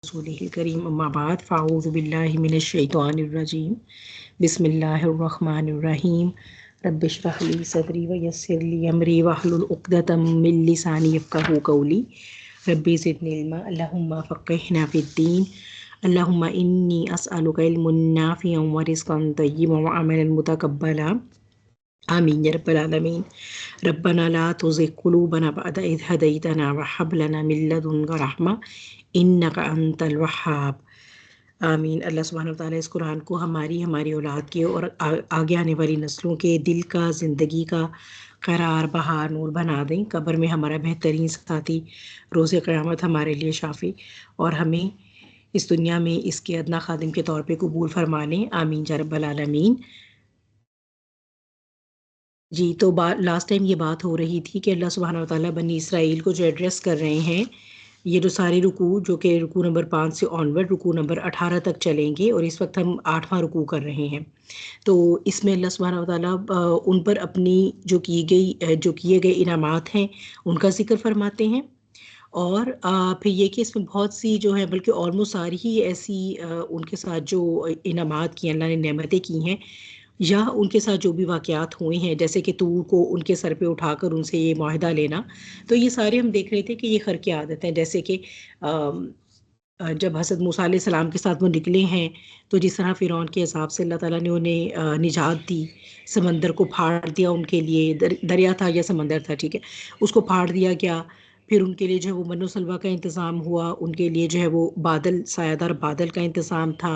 रसूलिहिल करीम अम्मा बाद फ़अऊज़ु बिल्लाहि मिनश शैतानिर रजीम बिस्मिल्लाहिर रहमानिर रहीम रब्बिश रह ली सदरी व यस्सिर ली अमरी वहलुल उक़दतम मिन लिसानी यफ़क़हू क़ौली रब्बी ज़िदनी इल्मा अल्लाहुम्मा फ़क़्हिना फ़िद्दीन अल्लाहुम्मा इन्नी अस्अलुका इल्मन नाफ़िअन व रिज़्क़न तय्यिबन व अमलन मुतक़ब्बला आमीन या रब्बल आलमीन। रब्बना ला तुज़िग़ क़ुलूबना बअद इज़ हदैतना व हब लना मिन लदुनका रहमा इन्नका अंतल वह्हाब। आमीन। अल्लाह सुब्हानहू व तआला इस कुरान को हमारी औलाद के और आगे आने वाली नस्लों के दिल का, ज़िंदगी का करार, बहार, नूर बना दें। कब्र में हमारा बेहतरीन साथी, रोज़े क़यामत हमारे लिए शाफ़ी, और हमें इस दुनिया में इसके अदना खादिम के तौर पे कबूल फरमा लें। आमीन या रब्बल आलमीन। जी, तो लास्ट टाइम ये बात हो रही थी कि अल्लाह सुब्हानहू व तआला बनी इसराइल को जो एड्रेस कर रहे हैं, ये जो सारे रुकू, जो कि रुकू नंबर 5 से ऑनवर्ड रुकू नंबर 18 तक चलेंगे, और इस वक्त हम 8वां रुकू कर रहे हैं। तो इसमें अल्लाह सुब्हानहू व तआला उन पर अपनी जो किए गए इनामात हैं उनका जिक्र फरमाते हैं, और फिर ये कि इसमें बहुत सी जो है, बल्कि ऑलमोस्ट सारी ही ऐसी उनके साथ जो इनामात की अल्लाह ने नेमतें की हैं, या उनके साथ जो भी वाक़यात हुए हैं, जैसे कि तूर को उनके सर पे उठाकर उनसे ये मुआहिदा लेना, तो ये सारे हम देख रहे थे कि ये खर्क़ आदत है। जैसे कि जब हज़रत मूसा अलैहिस्सलाम के साथ वो निकले हैं, तो जिस तरह फ़िरौन के हिसाब से अल्लाह ताला ने उन्हें निजात दी, समंदर को फाड़ दिया उनके लिए, दरिया था या समंदर था, ठीक है, उसको फाड़ दिया गया। फिर उनके लिए जो है वो मन्नो सलवा का इंतज़ाम हुआ, उनके लिए जो है वो बादल, सायादार बादल का इंतज़ाम था।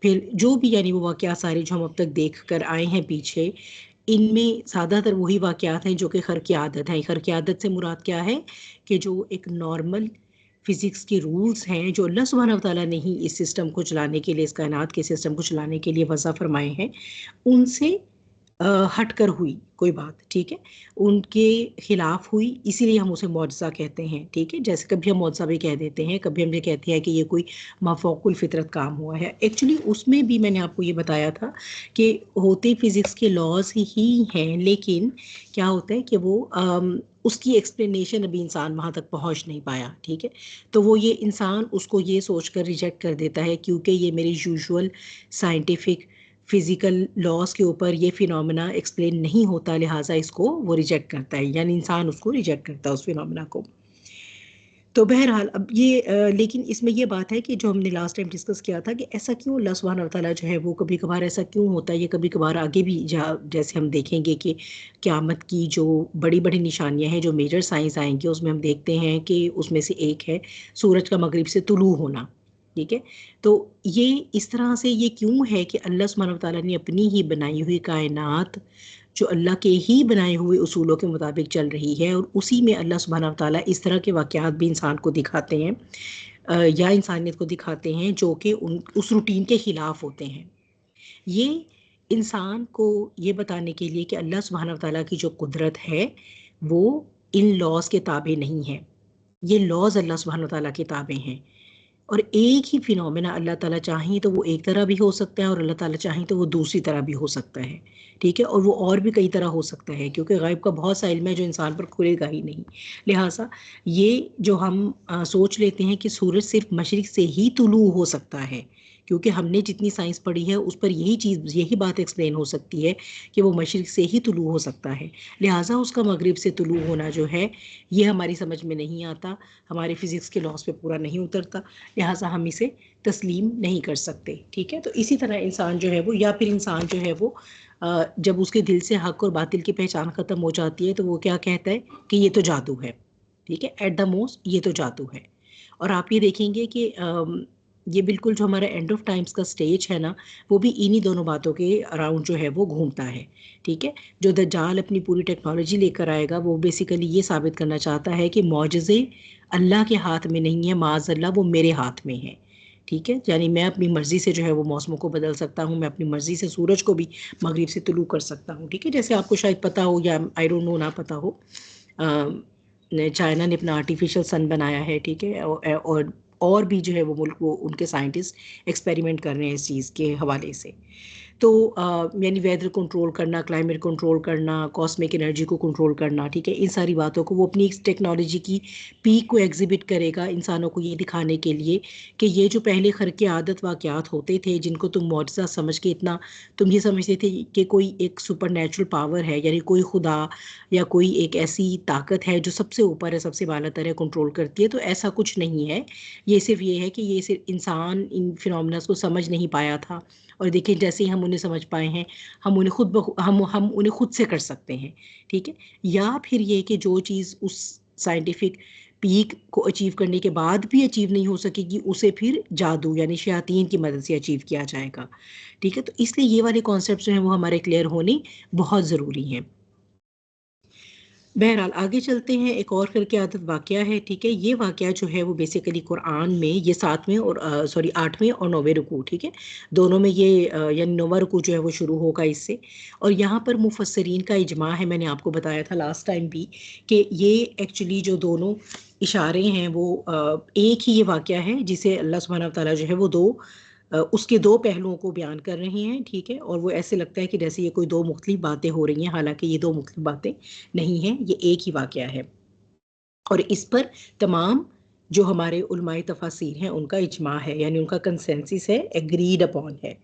फिर जो भी यानी वो वाक़यात सारे जो हम अब तक देख कर आए हैं पीछे, इनमें ज़्यादातर वही वाक़यात हैं जो कि खर्क़ आदत हैं। खर्क़ आदत से मुराद क्या है कि जो एक नॉर्मल फ़िज़िक्स के रूल्स हैं, जो अल्लाह सुब्हानहू व तआला ने ही इस सिस्टम को चलाने के लिए, इस कायनात के सिस्टम को चलाने के लिए वज़ा फ़रमाए हैं, उनसे हटकर हुई कोई बात, ठीक है, उनके खिलाफ हुई, इसीलिए हम उसे मौजज़ा कहते हैं, ठीक है। जैसे कभी हम मौजज़ा भी कह देते हैं, कभी हम ये कहते हैं कि ये कोई माफ़ौक़ुल फ़ितरत काम हुआ है। एक्चुअली उसमें भी मैंने आपको ये बताया था कि होते फ़िज़िक्स के लॉज़ ही हैं, लेकिन क्या होता है कि वो उसकी एक्सप्लेनेशन अभी इंसान वहाँ तक पहुँच नहीं पाया, ठीक है। तो वो ये इंसान उसको ये सोचकर रिजेक्ट कर देता है, क्योंकि ये मेरे यूजुअल साइंटिफिक फिज़िकल लॉज़ के ऊपर ये फिनोमेना एक्सप्लेन नहीं होता, लिहाजा इसको वो रिजेक्ट करता है, यानी इंसान उसको रिजेक्ट करता है, उस फिनोमेना को। तो बहरहाल अब ये लेकिन इसमें ये बात है कि जो हमने लास्ट टाइम डिस्कस किया था कि ऐसा क्यों अल्लाह सुब्हानहू व तआला जो है वो कभी-कभार ऐसा क्यों होता है, ये कभी-कभार आगे भी जैसे हम देखेंगे कि क़यामत की जो बड़ी-बड़ी निशानियाँ हैं, जो मेजर साइंस आएँगी, उसमें हम देखते हैं कि उसमें से एक है सूरज का मगरिब से तुलू होना, ठीक है। तो ये इस तरह से ये क्यों है कि अल्लाह सुब्हानहू व तआला ने अपनी ही बनाई हुई कायनात, जो अल्लाह के ही बनाए हुए उसूलों के मुताबिक चल रही है, और उसी में अल्लाह सुब्हानहू व तआला इस तरह के वाक़यात भी इंसान को दिखाते हैं, या इंसानियत को दिखाते हैं, जो कि उस रूटीन के ख़िलाफ़ होते हैं। ये इंसान को ये बताने के लिए कि अल्लाह सुब्हानहू व तआला की जो कुदरत है, वो इन लॉज़ के ताबे नहीं है। ये लॉज़ अल्लाह सुब्हानहू व तआला के ताबे हैं, और एक ही फिनोमेना अल्लाह ताला चाहें तो वो एक तरह भी हो सकता है, और अल्लाह ताला चाहें तो वो दूसरी तरह भी हो सकता है, ठीक है, और वो और भी कई तरह हो सकता है, क्योंकि ग़ैब का बहुत सा इल्म है जो इंसान पर खुलेगा ही नहीं। लिहाजा ये जो हम सोच लेते हैं कि सूरज सिर्फ़ मशरिक़ से ही तुलू हो सकता है, क्योंकि हमने जितनी साइंस पढ़ी है उस पर यही बात एक्सप्लेन हो सकती है कि वो मशरिक़ से ही तुलू हो सकता है, लिहाजा उसका मगरिब से तुलू होना जो है, ये हमारी समझ में नहीं आता, हमारे फ़िज़िक्स के लॉज़ पे पूरा नहीं उतरता, लिहाजा हम इसे तस्लीम नहीं कर सकते, ठीक है। तो इसी तरह इंसान जो है वो, या फिर इंसान जो है वो जब उसके दिल से हक़ और बातिल की पहचान ख़त्म हो जाती है, तो वो क्या कहता है कि ये तो जादू है, ठीक है, एट द मोस्ट ये तो जादू है। और आप ये देखेंगे कि ये बिल्कुल जो हमारा एंड ऑफ टाइम्स का स्टेज है ना, वो भी इन्हीं दोनों बातों के अराउंड जो है वो घूमता है, ठीक है। जो दज्जाल अपनी पूरी टेक्नोलॉजी लेकर आएगा, वो बेसिकली ये साबित करना चाहता है कि मौजज़े अल्लाह के हाथ में नहीं है, माज़अल्लाह वो मेरे हाथ में है, ठीक है। यानी मैं अपनी मर्ज़ी से जो है वो मौसमों को बदल सकता हूँ, मैं अपनी मर्ज़ी से सूरज को भी मगरिब से तुलू कर सकता हूँ, ठीक है। जैसे आपको शायद पता हो, या आई डोंट नो, ना पता हो, चाइना ने अपना आर्टिफिशियल सन बनाया है, ठीक है, और भी जो है वो मुल्क, वो उनके साइंटिस्ट एक्सपेरिमेंट कर रहे हैं इस चीज़ के हवाले से। तो यानी वेदर कंट्रोल करना, क्लाइमेट कंट्रोल करना, कॉस्मिक एनर्जी को कंट्रोल करना, ठीक है, इन सारी बातों को वो अपनी इस टेक्नोलॉजी की पीक को एग्जिबिट करेगा इंसानों को ये दिखाने के लिए कि ये जो पहले खर्क आदत वाक़यात होते थे जिनको तुम मौजज़ा समझ के इतना तुम ये समझते थे कि कोई एक सुपर नेचुरल पावर है, यानी कोई खुदा या कोई एक ऐसी ताकत है जो सबसे ऊपर है, सबसे बालातर है, कंट्रोल करती है, तो ऐसा कुछ नहीं है। ये सिर्फ ये है कि ये सिर्फ इंसान इन फिनोमेनस को समझ नहीं पाया था, और देखिए जैसे ही हम उन्हें समझ पाए हैं, हम उन्हें हम उन्हें खुद से कर सकते हैं, ठीक है। या फिर ये कि जो चीज़ उस साइंटिफिक पीक को अचीव करने के बाद भी अचीव नहीं हो सकेगी, उसे फिर जादू यानी शयातीन की मदद से अचीव किया जाएगा, ठीक है। तो इसलिए ये वाले कॉन्सेप्ट जो हैं वो हमारे क्लियर होने बहुत ज़रूरी हैं। बहरहाल आगे चलते हैं, एक और फिर क्या आदत वाक़या है, ठीक है। ये वाक़या जो है वो बेसिकली कुरान में ये 7वें और सॉरी 8वें और 9वें रुकू, ठीक है, दोनों में ये यानी 9वां रुकू जो है वो शुरू होगा इससे। और यहाँ पर मुफस्सरीन का इजमा है, मैंने आपको बताया था लास्ट टाइम भी कि ये एक्चुअली जो दोनों इशारे हैं वो एक ही ये वाक़या है जिसे अल्लाह सुब्हानहू व तआला जो है वो उसके दो पहलुओं को बयान कर रहे हैं, ठीक है। और वो ऐसे लगता है कि जैसे ये कोई दो मुख्तलिफ बातें हो रही हैं, हालांकि ये दो मुख्तलिफ बातें नहीं हैं, ये एक ही वाक़या है। और इस पर तमाम जो हमारे उलमाए तफासिर हैं उनका इजमा है, यानी उनका कंसेंसस है, एग्रीड अपॉन है।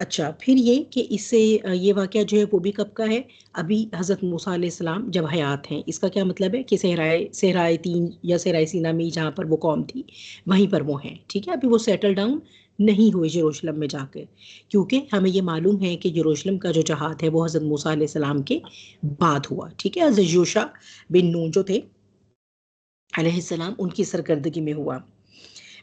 अच्छा, फिर ये कि इससे ये वाक़या जो है वो भी कब का है, अभी हज़रत मूसा अलैहिस्सलाम जब हयात हैं। इसका क्या मतलब है कि सहराए तीन या सहराए सीना में जहाँ पर वो कौम थी वहीं पर वो हैं, ठीक है। अभी वो सेटल डाउन नहीं हुए यरूशलेम में जाकर, क्योंकि हमें ये मालूम है कि यरूशलेम का जो जहाद है वो हज़रत मूसा अलैहिस्सलाम के बाद हुआ, ठीक है। हज़रत यूशा बिन नून जो थे अलैहिस्सलाम उनकी सरकर्दगी में हुआ।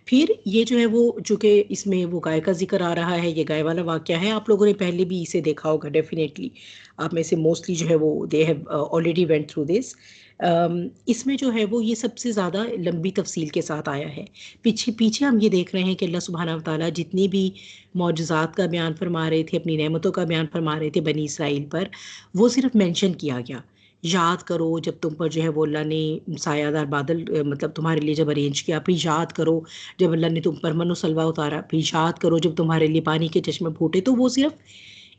फिर ये जो है वो चूँकि इसमें वो गाय का ज़िक्र आ रहा है, ये गाय वाला वाक़या है, आप लोगों ने पहले भी इसे देखा होगा डेफ़िनेटली। आप में से मोस्टली जो है वो they have already went through this. इसमें जो है वो ये सबसे ज़्यादा लंबी तफ़सील के साथ आया है। पीछे पीछे हम ये देख रहे हैं कि अल्लाह सुब्हानहू व तआला जितनी भी मौजज़ात का बयान फरमा रहे थे, अपनी नेमतों का बयान फरमा रहे थे बनी इसराइल पर, वो सिर्फ़ मेंशन किया गया। याद करो जब तुम पर जो है वो अल्लाह ने सायादार बादल मतलब तुम्हारे लिए जब अरेंज किया, फिर याद करो जब अल्लाह ने तुम पर मनो सलवा उतारा, फिर याद करो जब तुम्हारे लिए पानी के चश्मे फूटे। तो वो सिर्फ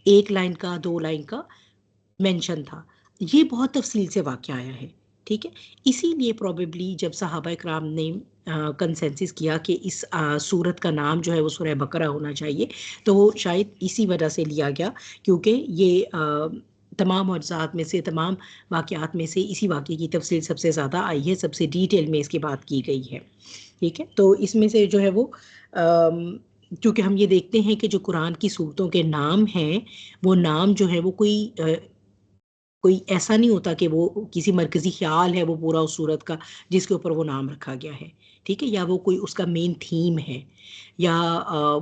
एक लाइन का, दो लाइन का मेंशन था। ये बहुत तफसील से वाक़या आया है, ठीक है। इसीलिए प्रोबेबली जब सहाबा इकराम ने कंसेंसस किया कि इस सूरत का नाम जो है वो सूरह बकरा होना चाहिए, तो वो शायद इसी वजह से लिया गया, क्योंकि ये तमाम मौजज़ात में से, तमाम वाक़यात में से इसी वाक़ये की तफसील सबसे ज़्यादा आई है, सबसे डिटेल में इसकी बात की गई है, ठीक है। तो इसमें से जो है वो क्योंकि हम ये देखते हैं कि जो कुरान की सूरतों के नाम हैं, वो नाम जो है वो कोई ऐसा नहीं होता कि वो किसी मरकज़ी ख़्याल है वो पूरा उस सूरत का जिसके ऊपर वो नाम रखा गया है, ठीक है। या वो कोई उसका मेन थीम है, या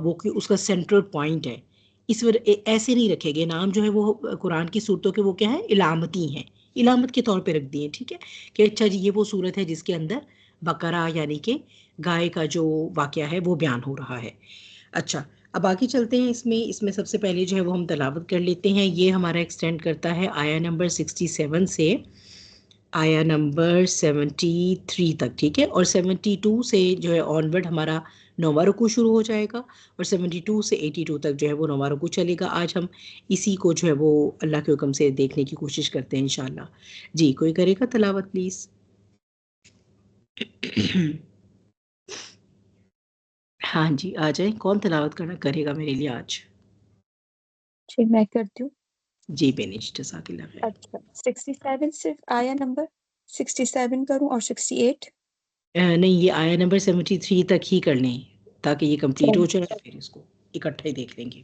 वो कोई उसका सेंट्रल पॉइंट है। ऐसे नहीं रखे गए नाम, जो है वो कुरान की सूरतों के वो क्या है, इलामती हैं, इलामत के तौर पे रख दिए, ठीक है, कि अच्छा जी ये वो सूरत है जिसके अंदर बकरा यानी कि गाय का जो वाक़या है वो बयान हो रहा है। अच्छा, अब आगे चलते हैं, इसमें सबसे पहले जो है वो हम तिलावत कर लेते हैं। ये हमारा एक्सटेंड करता है आया नंबर 67 से आया नंबर 73 तक, ठीक है। और 72 से जो है ऑनवर्ड हमारा 9वां रुकू शुरू हो जाएगा, और 72 से 82 तक जो है वो 9वां रुकू चलेगा। आज हम इसी को जो है वो अल्लाह के हुक्म से देखने की कोशिश करते हैं इंशाल्लाह। जी, कोई करेगा तिलावत प्लीज़? हाँ जी, आ जाएँ। कौन तिलावत करेगा मेरे लिए आज? जी, मैं करती हूँ। जी बेनिश, जज़ाकिल्लाह खैर। अच्छा, 67 सिर्फ आया नंबर 67 करूँ और 68? नहीं, ये आया नंबर 73 तक ही कर लें, ताकि ये कंप्लीट हो चलिए। जाए, फिर इसको इकट्ठा ही देख लेंगे।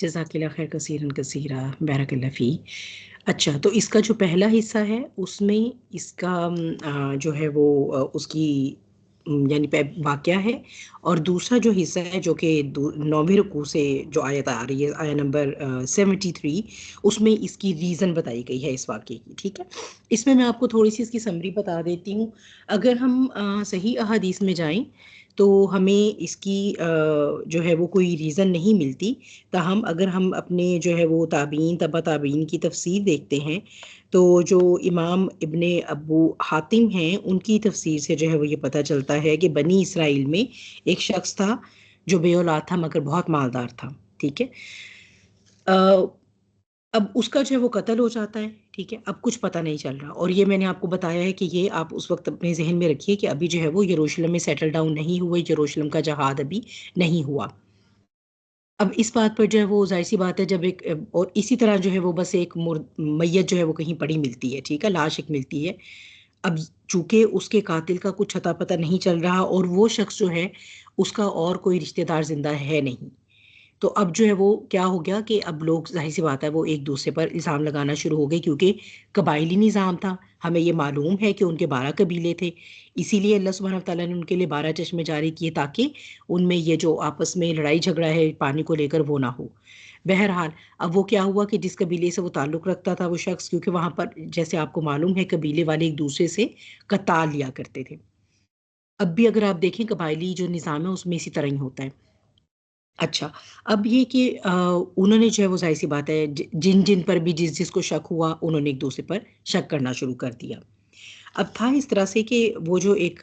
जज़ाकिल्लाह खैर कसीरन कसीरा बैरकल्लाह फ़ी। अच्छा, तो इसका जो पहला हिस्सा है उसमें इसका जो है वो उसकी यानी वाक़या है, और दूसरा जो हिस्सा है जो कि 9वें रुकू से जो आयत आ रही है, आया नंबर 73, उसमें इसकी रीज़न बताई गई है इस वाक़ये की। ठीक है, इसमें मैं आपको थोड़ी सी इसकी समरी बता देती हूँ। अगर हम सही अहादीस में जाएं तो हमें इसकी जो है वो कोई रीज़न नहीं मिलती। ताहम अगर हम अपने जो है वो ताबीन तबा ताबीन की तफसीर देखते हैं तो जो इमाम इब्ने अबू हातिम हैं उनकी तफसीर से जो है वो ये पता चलता है कि बनी इसराइल में एक शख्स था जो बेऔलाद था मगर बहुत मालदार था। ठीक है, अब उसका जो है वो कत्ल हो जाता है। ठीक है, अब कुछ पता नहीं चल रहा, और ये मैंने आपको बताया है कि ये आप उस वक्त अपने जहन में रखिए कि अभी जो है वो यरूशलेम में सेटल डाउन नहीं हुए, यरूशलेम का जहाद अभी नहीं हुआ। अब इस बात पर जो है वो जाहिर सी बात है, जब एक और इसी तरह जो है वो बस एक मैयत जो है वो कहीं पड़ी मिलती है। ठीक है, लाश एक मिलती है। अब चूंकि उसके कातिल का कुछ अता पता नहीं चल रहा और वो शख्स जो है उसका और कोई रिश्तेदार जिंदा है नहीं, तो अब जो है वो क्या हो गया कि अब लोग जाहिर सी बात है वो एक दूसरे पर इल्ज़ाम लगाना शुरू हो गए, क्योंकि कबायली निज़ाम था। हमें ये मालूम है कि उनके 12 कबीले थे, इसीलिए अल्लाह सुब्हानहू व तआला ने उनके लिए 12 चश्मे जारी किए ताकि उनमें ये जो आपस में लड़ाई झगड़ा है पानी को लेकर वो ना हो। बहरहाल अब वो क्या हुआ कि जिस कबीले से वो ताल्लुक़ रखता था वो शख्स, क्योंकि वहाँ पर जैसे आपको मालूम है कबीले वाले एक दूसरे से कताल लिया करते थे। अब भी अगर आप देखें कबायली जो निज़ाम है उसमें इसी तरह ही होता है। अच्छा, अब ये कि उन्होंने जो है वो ज़ाहिर-सी बात है जिन पर भी जिसको शक हुआ उन्होंने एक दूसरे पर शक करना शुरू कर दिया। अब था इस तरह से कि वो जो एक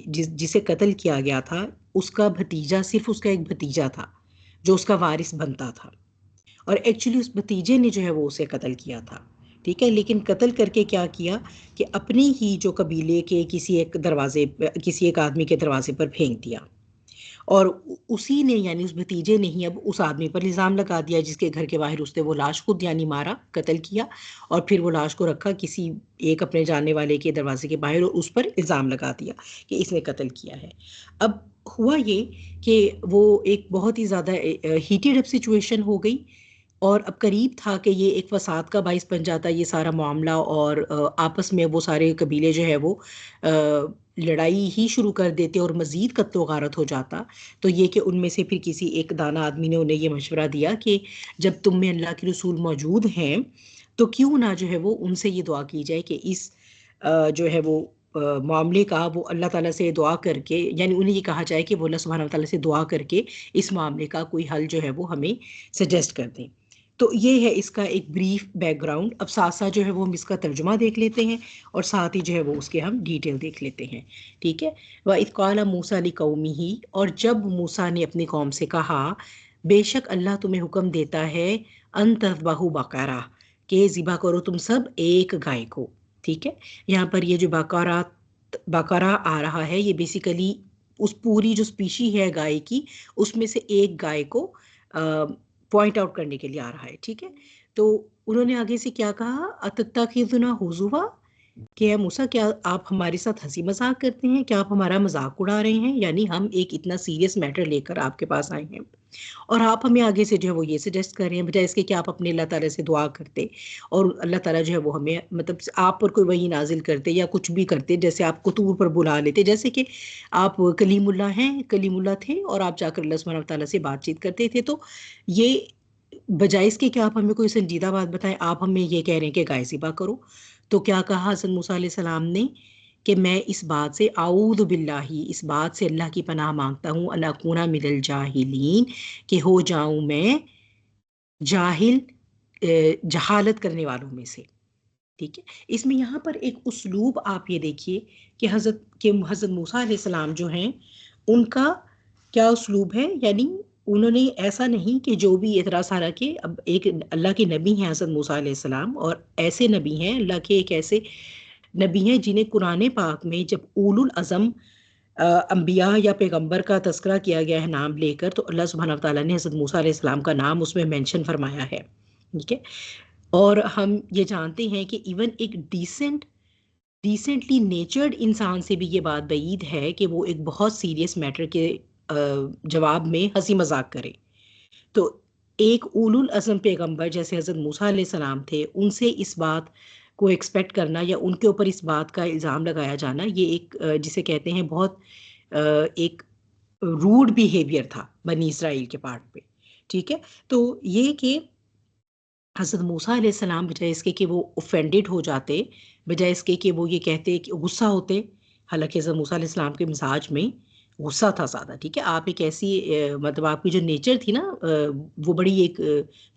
जिसे कत्ल किया गया था उसका भतीजा, सिर्फ़ उसका एक भतीजा था जो उसका वारिस बनता था, और एक्चुअली उस भतीजे ने जो है वो उसे कत्ल किया था। ठीक है, लेकिन कत्ल करके क्या किया कि अपने ही जो कबीले के किसी एक आदमी के दरवाज़े पर फेंक दिया, और उसी ने यानी उस भतीजे ने ही अब उस आदमी पर इल्ज़ाम लगा दिया जिसके घर के बाहर उसने वो लाश खुद यानी मारा, कत्ल किया, और फिर वो लाश को रखा किसी एक अपने जानने वाले के दरवाजे के बाहर और उस पर इल्ज़ाम लगा दिया कि इसने कत्ल किया है। अब हुआ ये कि वो एक बहुत ही ज़्यादा हीटेड अप सिचुएशन हो गई, और अब करीब था कि ये एक फसाद का बाइस बन जाता ये सारा मामला, और आपस में वो सारे कबीले जो है वो लड़ाई ही शुरू कर देते और मज़ीद कत्लो गारत हो जाता। तो ये कि उनमें से फिर किसी एक दाना आदमी ने उन्हें ये मशवरा दिया कि जब तुम में अल्लाह के रसूल मौजूद हैं तो क्यों ना जो है वो उनसे ये दुआ की जाए कि इस जो है वो मामले का वो अल्लाह ताला से दुआ करके, यानी उन्हें ये कहा जाए कि वो अल्लाह सुब्हानहू व तआला से दुआ करके इस मामले का कोई हल जो है वो हमें सजेस्ट कर दें। तो ये है इसका एक ब्रीफ बैकग्राउंड। अब साथ साथ जो है वो हम इसका तर्जुमा देख लेते हैं और साथ ही जो है वो उसके हम डिटेल देख लेते हैं। ठीक है। व इज़ क़ाल मूसा लिक़ौमिही, और जब मूसा ने अपनी कौम से कहा, बेशक अल्लाह तुम्हें हुक्म देता है अन तज़बहू बक़रा, के ज़िबा करो तुम सब एक गाय को। ठीक है। यहाँ पर ये जो बकरा आ रहा है ये बेसिकली उस पूरी जो स्पीशी है गाय की उसमें से एक गाय को पॉइंट आउट करने के लिए आ रहा है। ठीक है। तो उन्होंने आगे से क्या कहा, अतत्तखिज़ुना हुज़ुवा, कि मूसा क्या आप हमारे साथ हंसी मजाक करते हैं, क्या आप हमारा मजाक उड़ा रहे हैं, यानी हम एक इतना सीरियस मैटर लेकर आपके पास आए हैं और आप हमें आगे से जो है वो ये सजेस्ट कर रहे हैं, बजाय इसके कि आप अपने अल्लाह ताला से दुआ करते और अल्लाह ताला जो है वो हमें मतलब आप पर कोई वही नाजिल करते या कुछ भी करते, जैसे आपको तूर पर बुला लेते, जैसे कि आप कलीमुल्लाह हैं, कलीमुल्लाह थे और आप जाकर अल्लाह सुब्हानहू व तआला से बातचीत करते थे। तो ये बजाय इसके कि आप हमें कोई संजीदा बात बताएं, आप हमें ये कह रहे हैं कि गाय ज़िबा करो। तो क्या कहा हज़रत मूसा अलैहिस्सलाम ने कि मैं इस बात से आऊज़ु बिल्लाही, इस बात से अल्लाह की पनाह मांगता हूँ, अन अकूना मिनल जाहिलीन, कि हो जाऊं मैं जाहिल, जहालत करने वालों में से। ठीक है। इसमें यहाँ पर एक उस्लूब आप ये देखिए कि हज़रत मूसा अलैहिस्सलाम जो हैं उनका क्या उस्लूब है, यानी उन्होंने ऐसा नहीं कि जो भी इतरा सारा के, अब एक अल्लाह के नबी हैं हज़रत मूसा अलैहिस्सलाम, और ऐसे नबी हैं अल्लाह के, एक ऐसे नबी हैं जिन्हें कुरान पाक में जब उलुल अज़म अंबिया या पैगंबर का तस्करा किया गया है नाम लेकर, तो अल्लाह सुब्हानहू व तआला ने हज़रत मूसा अलैहिस्सलाम का नाम उसमें मेंशन फरमाया है। ठीक है। और हम ये जानते हैं कि इवन एक डिसेंटली नेचर्ड इंसान से भी ये बात बईद है कि वो एक बहुत सीरियस मैटर के जवाब में हंसी मजाक करे। तो एक उलुल अज़म पैगंबर जैसे हज़रत मूसा अलैहिस्सलाम थे, उनसे इस बात को एक्सपेक्ट करना या उनके ऊपर इस बात का इल्ज़ाम लगाया जाना, ये एक जिसे कहते हैं बहुत एक रूड बिहेवियर था बनी इसराइल के पार्ट पे। ठीक है। तो ये कि हज़रत मूसा अलैहिस्सलाम बजाय इसके कि वो ऑफेंडेड हो जाते, बजाय इसके कि वो ये कहते कि गुस्सा होते, हालांकि हज़रत मूसा अलैहिस्सलाम के मिजाज में गुस्सा था ज़्यादा। ठीक है। आप एक ऐसी मतलब आपकी जो नेचर थी ना वो बड़ी एक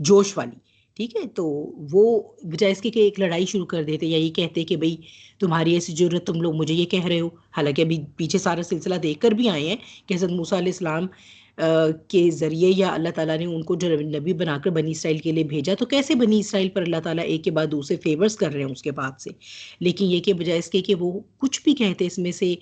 जोश वाली। ठीक है। तो वो बजाय इसके कि एक लड़ाई शुरू कर देते या ये कहते कि भाई तुम्हारी ऐसी जरूरत, तुम लोग मुझे ये कह रहे हो, हालांकि अभी पीछे सारा सिलसिला देख कर भी आए हैं कि हज़रत मूसा अलैहिस्सलाम के ज़रिए या अल्लाह ताला ने उनको जो नबी बनाकर बनी इसराइल के लिए भेजा, तो कैसे बनी इसराइल पर अल्लाह ताला एक के बाद दूसरे फेवर्स कर रहे हैं उसके बाद से। लेकिन ये कि बजाय इसके कि वो कुछ भी कहते इसमें से,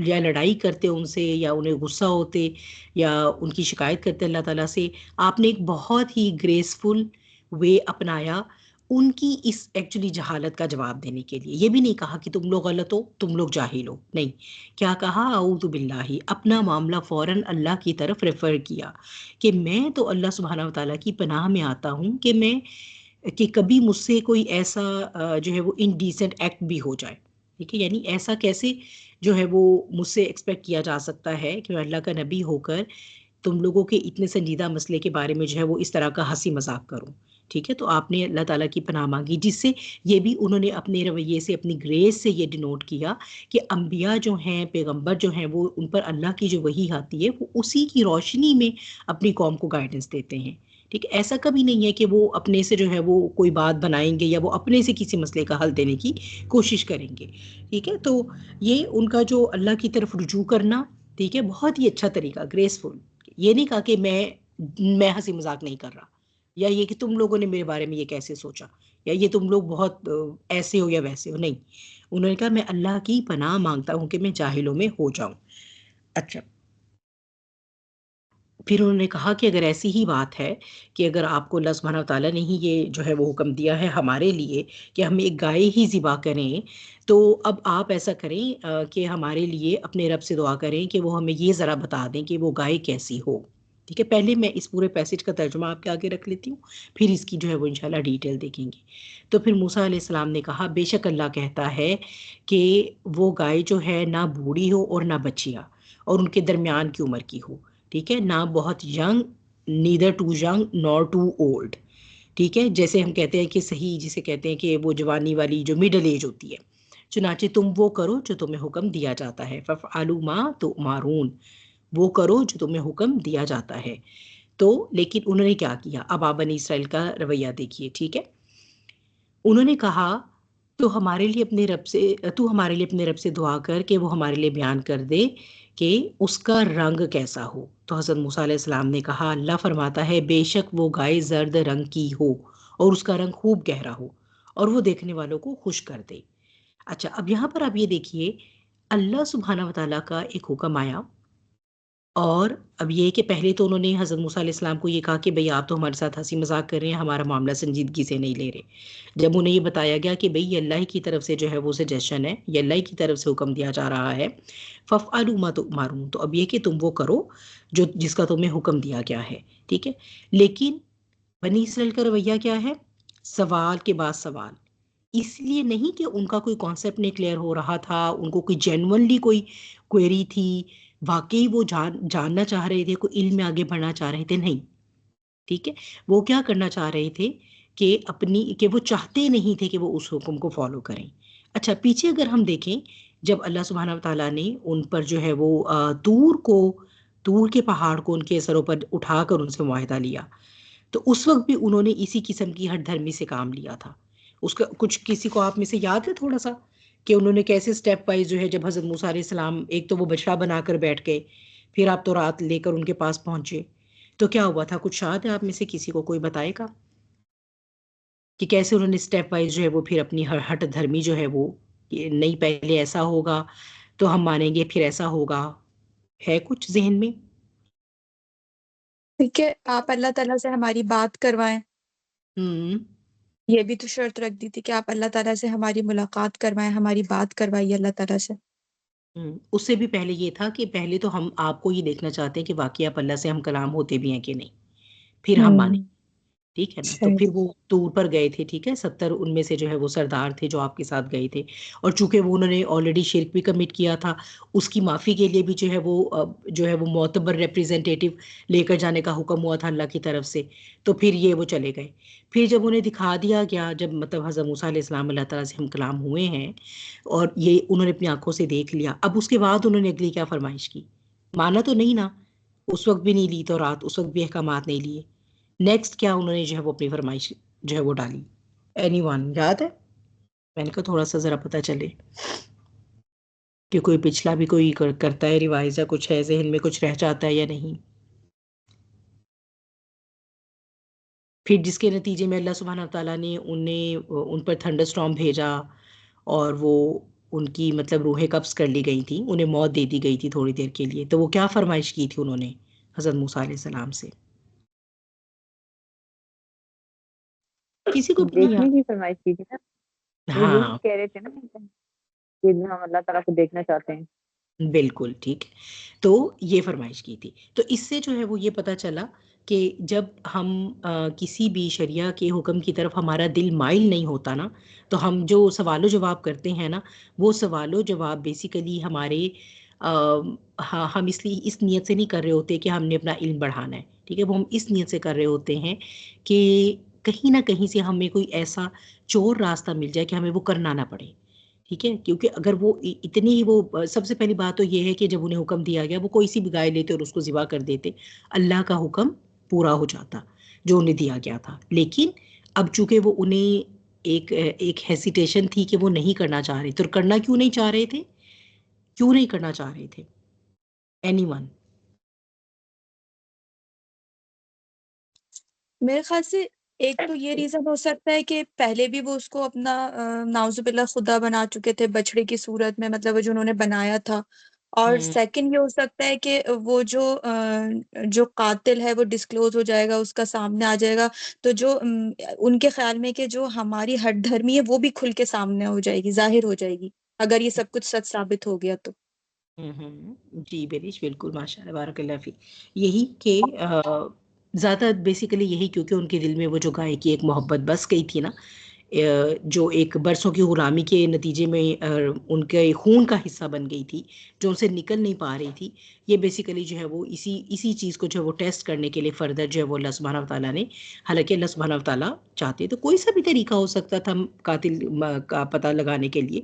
या लड़ाई करते उनसे या उन्हें गुस्सा होते या उनकी शिकायत करते अल्लाह ताला से, आपने एक बहुत ही ग्रेसफुल वे अपनाया उनकी इस एक्चुअली जहालत का जवाब देने के लिए। ये भी नहीं कहा कि तुम लोग गलत हो, तुम लोग जाहिल हो, नहीं। क्या कहा, आऊज़ु बिल्लाही, अपना मामला फ़ौरन अल्लाह की तरफ रेफ़र किया कि मैं तो अल्लाह सुब्हानहू व तआला की पनाह में आता हूँ कि कभी मुझसे कोई ऐसा जो है वो इनडिसेंट एक्ट भी हो जाए। ठीक है। यानी ऐसा कैसे जो है वो मुझसे एक्सपेक्ट किया जा सकता है कि मैं अल्लाह का नबी होकर तुम लोगों के इतने संजीदा मसले के बारे में जो है वो इस तरह का हंसी मजाक करूं। ठीक है। तो आपने अल्लाह ताला की पनाह मांगी, जिससे ये भी उन्होंने अपने रवैये से, अपनी ग्रेस से ये डिनोट किया कि अंबिया जो हैं, पैगंबर जो हैं, वो उन पर अल्लाह की जो वही आती है वो उसी की रोशनी में अपनी कौम को गाइडेंस देते हैं। ठीक है। ऐसा कभी नहीं है कि वो अपने से जो है वो कोई बात बनाएंगे या वो अपने से किसी मसले का हल देने की कोशिश करेंगे। ठीक है। तो ये उनका जो अल्लाह की तरफ रुजू करना, ठीक है, बहुत ही अच्छा तरीका, ग्रेसफुल। ये नहीं कहा कि मैं हंसी मजाक नहीं कर रहा, या ये कि तुम लोगों ने मेरे बारे में ये कैसे सोचा, या ये तुम लोग बहुत ऐसे हो या वैसे हो, नहीं। उन्होंने कहा मैं अल्लाह की पनाह मांगता हूं कि मैं जाहिलों में हो जाऊं। अच्छा। फिर उन्होंने कहा कि अगर ऐसी ही बात है कि अगर आपको अल्लाह सुब्हानहू व तआला ने ही ये जो है वो हुक्म दिया है हमारे लिए कि हम एक गाय ही ज़िबा करें, तो अब आप ऐसा करें कि हमारे लिए अपने रब से दुआ करें कि वो हमें ये ज़रा बता दें कि वो गाय कैसी हो। ठीक है, पहले मैं इस पूरे पैसेज का तर्जुमा आपके आगे रख लेती हूँ, फिर इसकी जो है वो इंशाल्लाह डिटेल देखेंगे। तो फिर मूसा अलैहिस्सलाम ने कहा, बेशक अल्लाह कहता है कि वो गाय जो है ना बूढ़ी हो और ना बच्चिया, और उनके दरमियान की उम्र की हो, ठीक है, ना बहुत young, neither too young nor too old, ठीक है, जैसे हम कहते हैं कि सही, जिसे कहते हैं कि वो जवानी वाली जो मिडल एज होती है। चुनाचे तुम वो करो जो तुम्हें हुक्म दिया जाता है, फफ़अलू मा तुअमारून, वो करो जो तुम्हें हुक्म दिया जाता है। तो लेकिन उन्होंने क्या किया, अब आप बनी इसराइल का रवैया देखिए, ठीक है। उन्होंने कहा, तो हमारे लिए अपने रब से तू हमारे लिए अपने रब से दुआ कर कि वो हमारे लिए बयान कर दे कि उसका रंग कैसा हो। तो हज़रत मूसा अलैहिस्सलाम ने कहा, अल्लाह फरमाता है, बेशक वो गाय जर्द रंग की हो और उसका रंग खूब गहरा हो और वो देखने वालों को खुश कर दे। अच्छा, अब यहाँ पर आप ये देखिए, अल्लाह सुब्हाना व तआला का एक हुक्म आया, और अब ये है कि पहले तो उन्होंने हज़रत मूसा अलैहिस्सलाम को ये कहा कि भई आप तो हमारे साथ हँसी मज़ाक कर रहे हैं, हमारा मामला संजीदगी से नहीं ले रहे। जब उन्हें ये बताया गया कि भई ये अल्लाह ही की तरफ से जो है वो सजेशन है, ये अल्लाह ही की तरफ से हुक्म दिया जा रहा है, फ़फ़अलू मा तुअमारून, तो अब ये कि तुम वो करो जो जिसका तुम्हें हुक्म दिया गया है, ठीक है। लेकिन बनी इसराइल का रवैया क्या है? सवाल के बाद सवाल। इसलिए नहीं कि उनका कोई कॉन्सेप्ट नहीं क्लियर हो रहा था, उनको कोई जेन्युइनली कोई क्वेरी थी, वाक़ई वो जानना चाह रहे थे, कोई इल्म में आगे बढ़ना चाह रहे थे, नहीं, ठीक है? वो क्या करना चाह रहे थे कि वो चाहते नहीं थे कि वो उस हुक्म को फ़ॉलो करें। अच्छा, पीछे अगर हम देखें, जब अल्लाह सुब्हानहू व तआला ने उन पर जो है वो तूर के पहाड़ को उनके सरों पर उठाकर उनसे मुआहिदा लिया, तो उस वक़्त भी उन्होंने इसी किस्म की हठधर्मी से काम लिया था। उसका कुछ किसी को आप में से याद है थोड़ा-सा, कि उन्होंने कैसे स्टेप वाइज़ जो है, जब हज़रत मूसा अलैहिस्सलाम एक तो वो बछड़ा बनाकर बैठ गए, फिर आप तौरात लेकर उनके पास पहुँचे, तो क्या हुआ था? कुछ याद है आप में से किसी को, कोई बताएगा? कि कैसे उन्होंने स्टेप वाइज़ जो है वो फिर अपनी हठधर्मी जो है वो, कि नहीं पहले ऐसा होगा, तो हम मानेंगे, फिर ऐसा होगा, है कुछ ज़हन में? ठीक है, आप अल्लाह ताला से हमारी बात करवाएं, हुँ। ये भी तो शर्त रख दी थी कि आप अल्लाह ताला से हमारी मुलाकात करवाएं, हमारी बात करवाइए अल्लाह ताला से। उससे भी पहले ये था कि पहले तो हम आपको ये देखना चाहते हैं कि वाक़ई आप अल्लाह से हम कलाम होते भी हैं कि नहीं, फिर हम माने। हम्म। ठीक है ना? तो सही। फिर वो टूर पर गए थे, ठीक है? 70 उनमें से जो है वो सरदार थे जो आपके साथ गए थे, और चूँकि वो उन्होंने ऑलरेडी शिर्क भी कमिट किया था, उसकी माफ़ी के लिए भी जो है वो मोअतबर रिप्रेजेंटेटिव लेकर जाने का हुक्म हुआ था अल्लाह की तरफ से, तो फिर ये वो चले गए। फिर जब उन्हें दिखा दिया गया, जब मतलब हज़रत मूसा अलैहिस्सलाम अल्लाह ताला से हम कलाम हुए हैं और ये उन्होंने अपनी आँखों से देख लिया, अब उसके बाद उन्होंने अगली क्या फ़रमाइश की? माना तो नहीं ना? उस वक़्त भी नहीं ली तौरात, उस वक़्त भी अहकामात नहीं लिए। नेक्स्ट क्या उन्होंने जो है वो अपनी फरमाइश जो है वो डाली? एनीवन याद है? मैंने कहा थोड़ा-सा ज़रा पता चले कि कोई पिछला भी कोई करता है रिवाइज़, या कुछ है ज़हन में, कुछ रह जाता है या नहीं? फिर जिसके नतीजे में अल्लाह सुब्हानहू व तआला ने उन पर थंडरस्टॉर्म भेजा, और वो उनकी मतलब रूहें कब्ज़ कर ली गई थी, उन्हें मौत दे दी गई थी थोड़ी देर के लिए। तो वो क्या फ़रमाइश की थी उन्होंने हज़रत मूसा अलैहि सलाम से? किसी को भी नहीं देखने याद? की फरमाइश की थी ना, वो यही हाँ। कह रहे थे ना कि हम अल्लाह ताला को देखना चाहते हैं। बिल्कुल, ठीक है। तो ये फ़रमाइश की थी। तो इससे जो है वो ये पता चला कि जब हम किसी भी शरिया के हुक्म की तरफ हमारा दिल माइल नहीं होता ना, तो हम जो सवालो-जवाब करते हैं ना, वो सवालो-जवाब बेसिकली हमारे हम इसलिए इस नीयत से नहीं कर रहे होते कि हमने अपना इल्म बढ़ाना है, ठीक है? वो हम इस नीयत से कर रहे होते हैं कि कहीं न कहीं से हमें कोई ऐसा चोर रास्ता मिल जाए कि हमें वो करना ना पड़े। ठीक है? क्योंकि अगर वो इ इतनी ही वो सबसे पहली बात तो ये है कि जब उन्हें हुक्म दिया गया, वो कोई-सी भी गाय लेते और उसको ज़िबा कर देते, अल्लाह का हुक्म पूरा हो जाता, जो उन्हें दिया गया था। लेकिन अब चूँकि वो उन्हें एक हेसिटेशन थी कि वो नहीं करना चाह रहे थे, और करना क्यों नहीं चाह रहे थे? क्यों नहीं करना चाह रहे थे? एनीवन? मेरे ख्याल से एक तो ये रीज़न हो सकता है कि पहले भी वो उसको अपना नाउज़ुबिल्लाह खुदा बना चुके थे बछड़े की सूरत में, मतलब वो जो उन्होंने बनाया था। और हुँ, सेकंड ये हो सकता है कि वो जो कातिल है वो डिस्क्लोज़ हो जाएगा, उसका सामने आ जाएगा, तो उनके ख़्याल में कि जो हमारी हठधर्मी है वो भी खुल के सामने हो जाएगी, ज़ाहिर हो जाएगी, अगर ये सब कुछ सच साबित हो गया तो। जी बेरिश, बिल्कुल माशाल्लाह बारकल्लाह फी। यही कि ज़्यादा बेसिकली यही, क्योंकि उनके दिल में वो जो गाय की एक मोहब्बत बस गई थी ना, जो एक बरसों की गुलामी के नतीजे में उनके खून का हिस्सा बन गई थी, जो उनसे निकल नहीं पा रही थी। ये बेसिकली जो है वो इसी इसी चीज़ को जो है वो टेस्ट करने के लिए फर्दर जो है वो अल्लाह सुब्हानहू व तआला ने, हालांकि अल्लाह सुब्हानहू व तआला चाहते तो कोई सा भी तरीका हो सकता था कातिल का पता लगाने के लिए।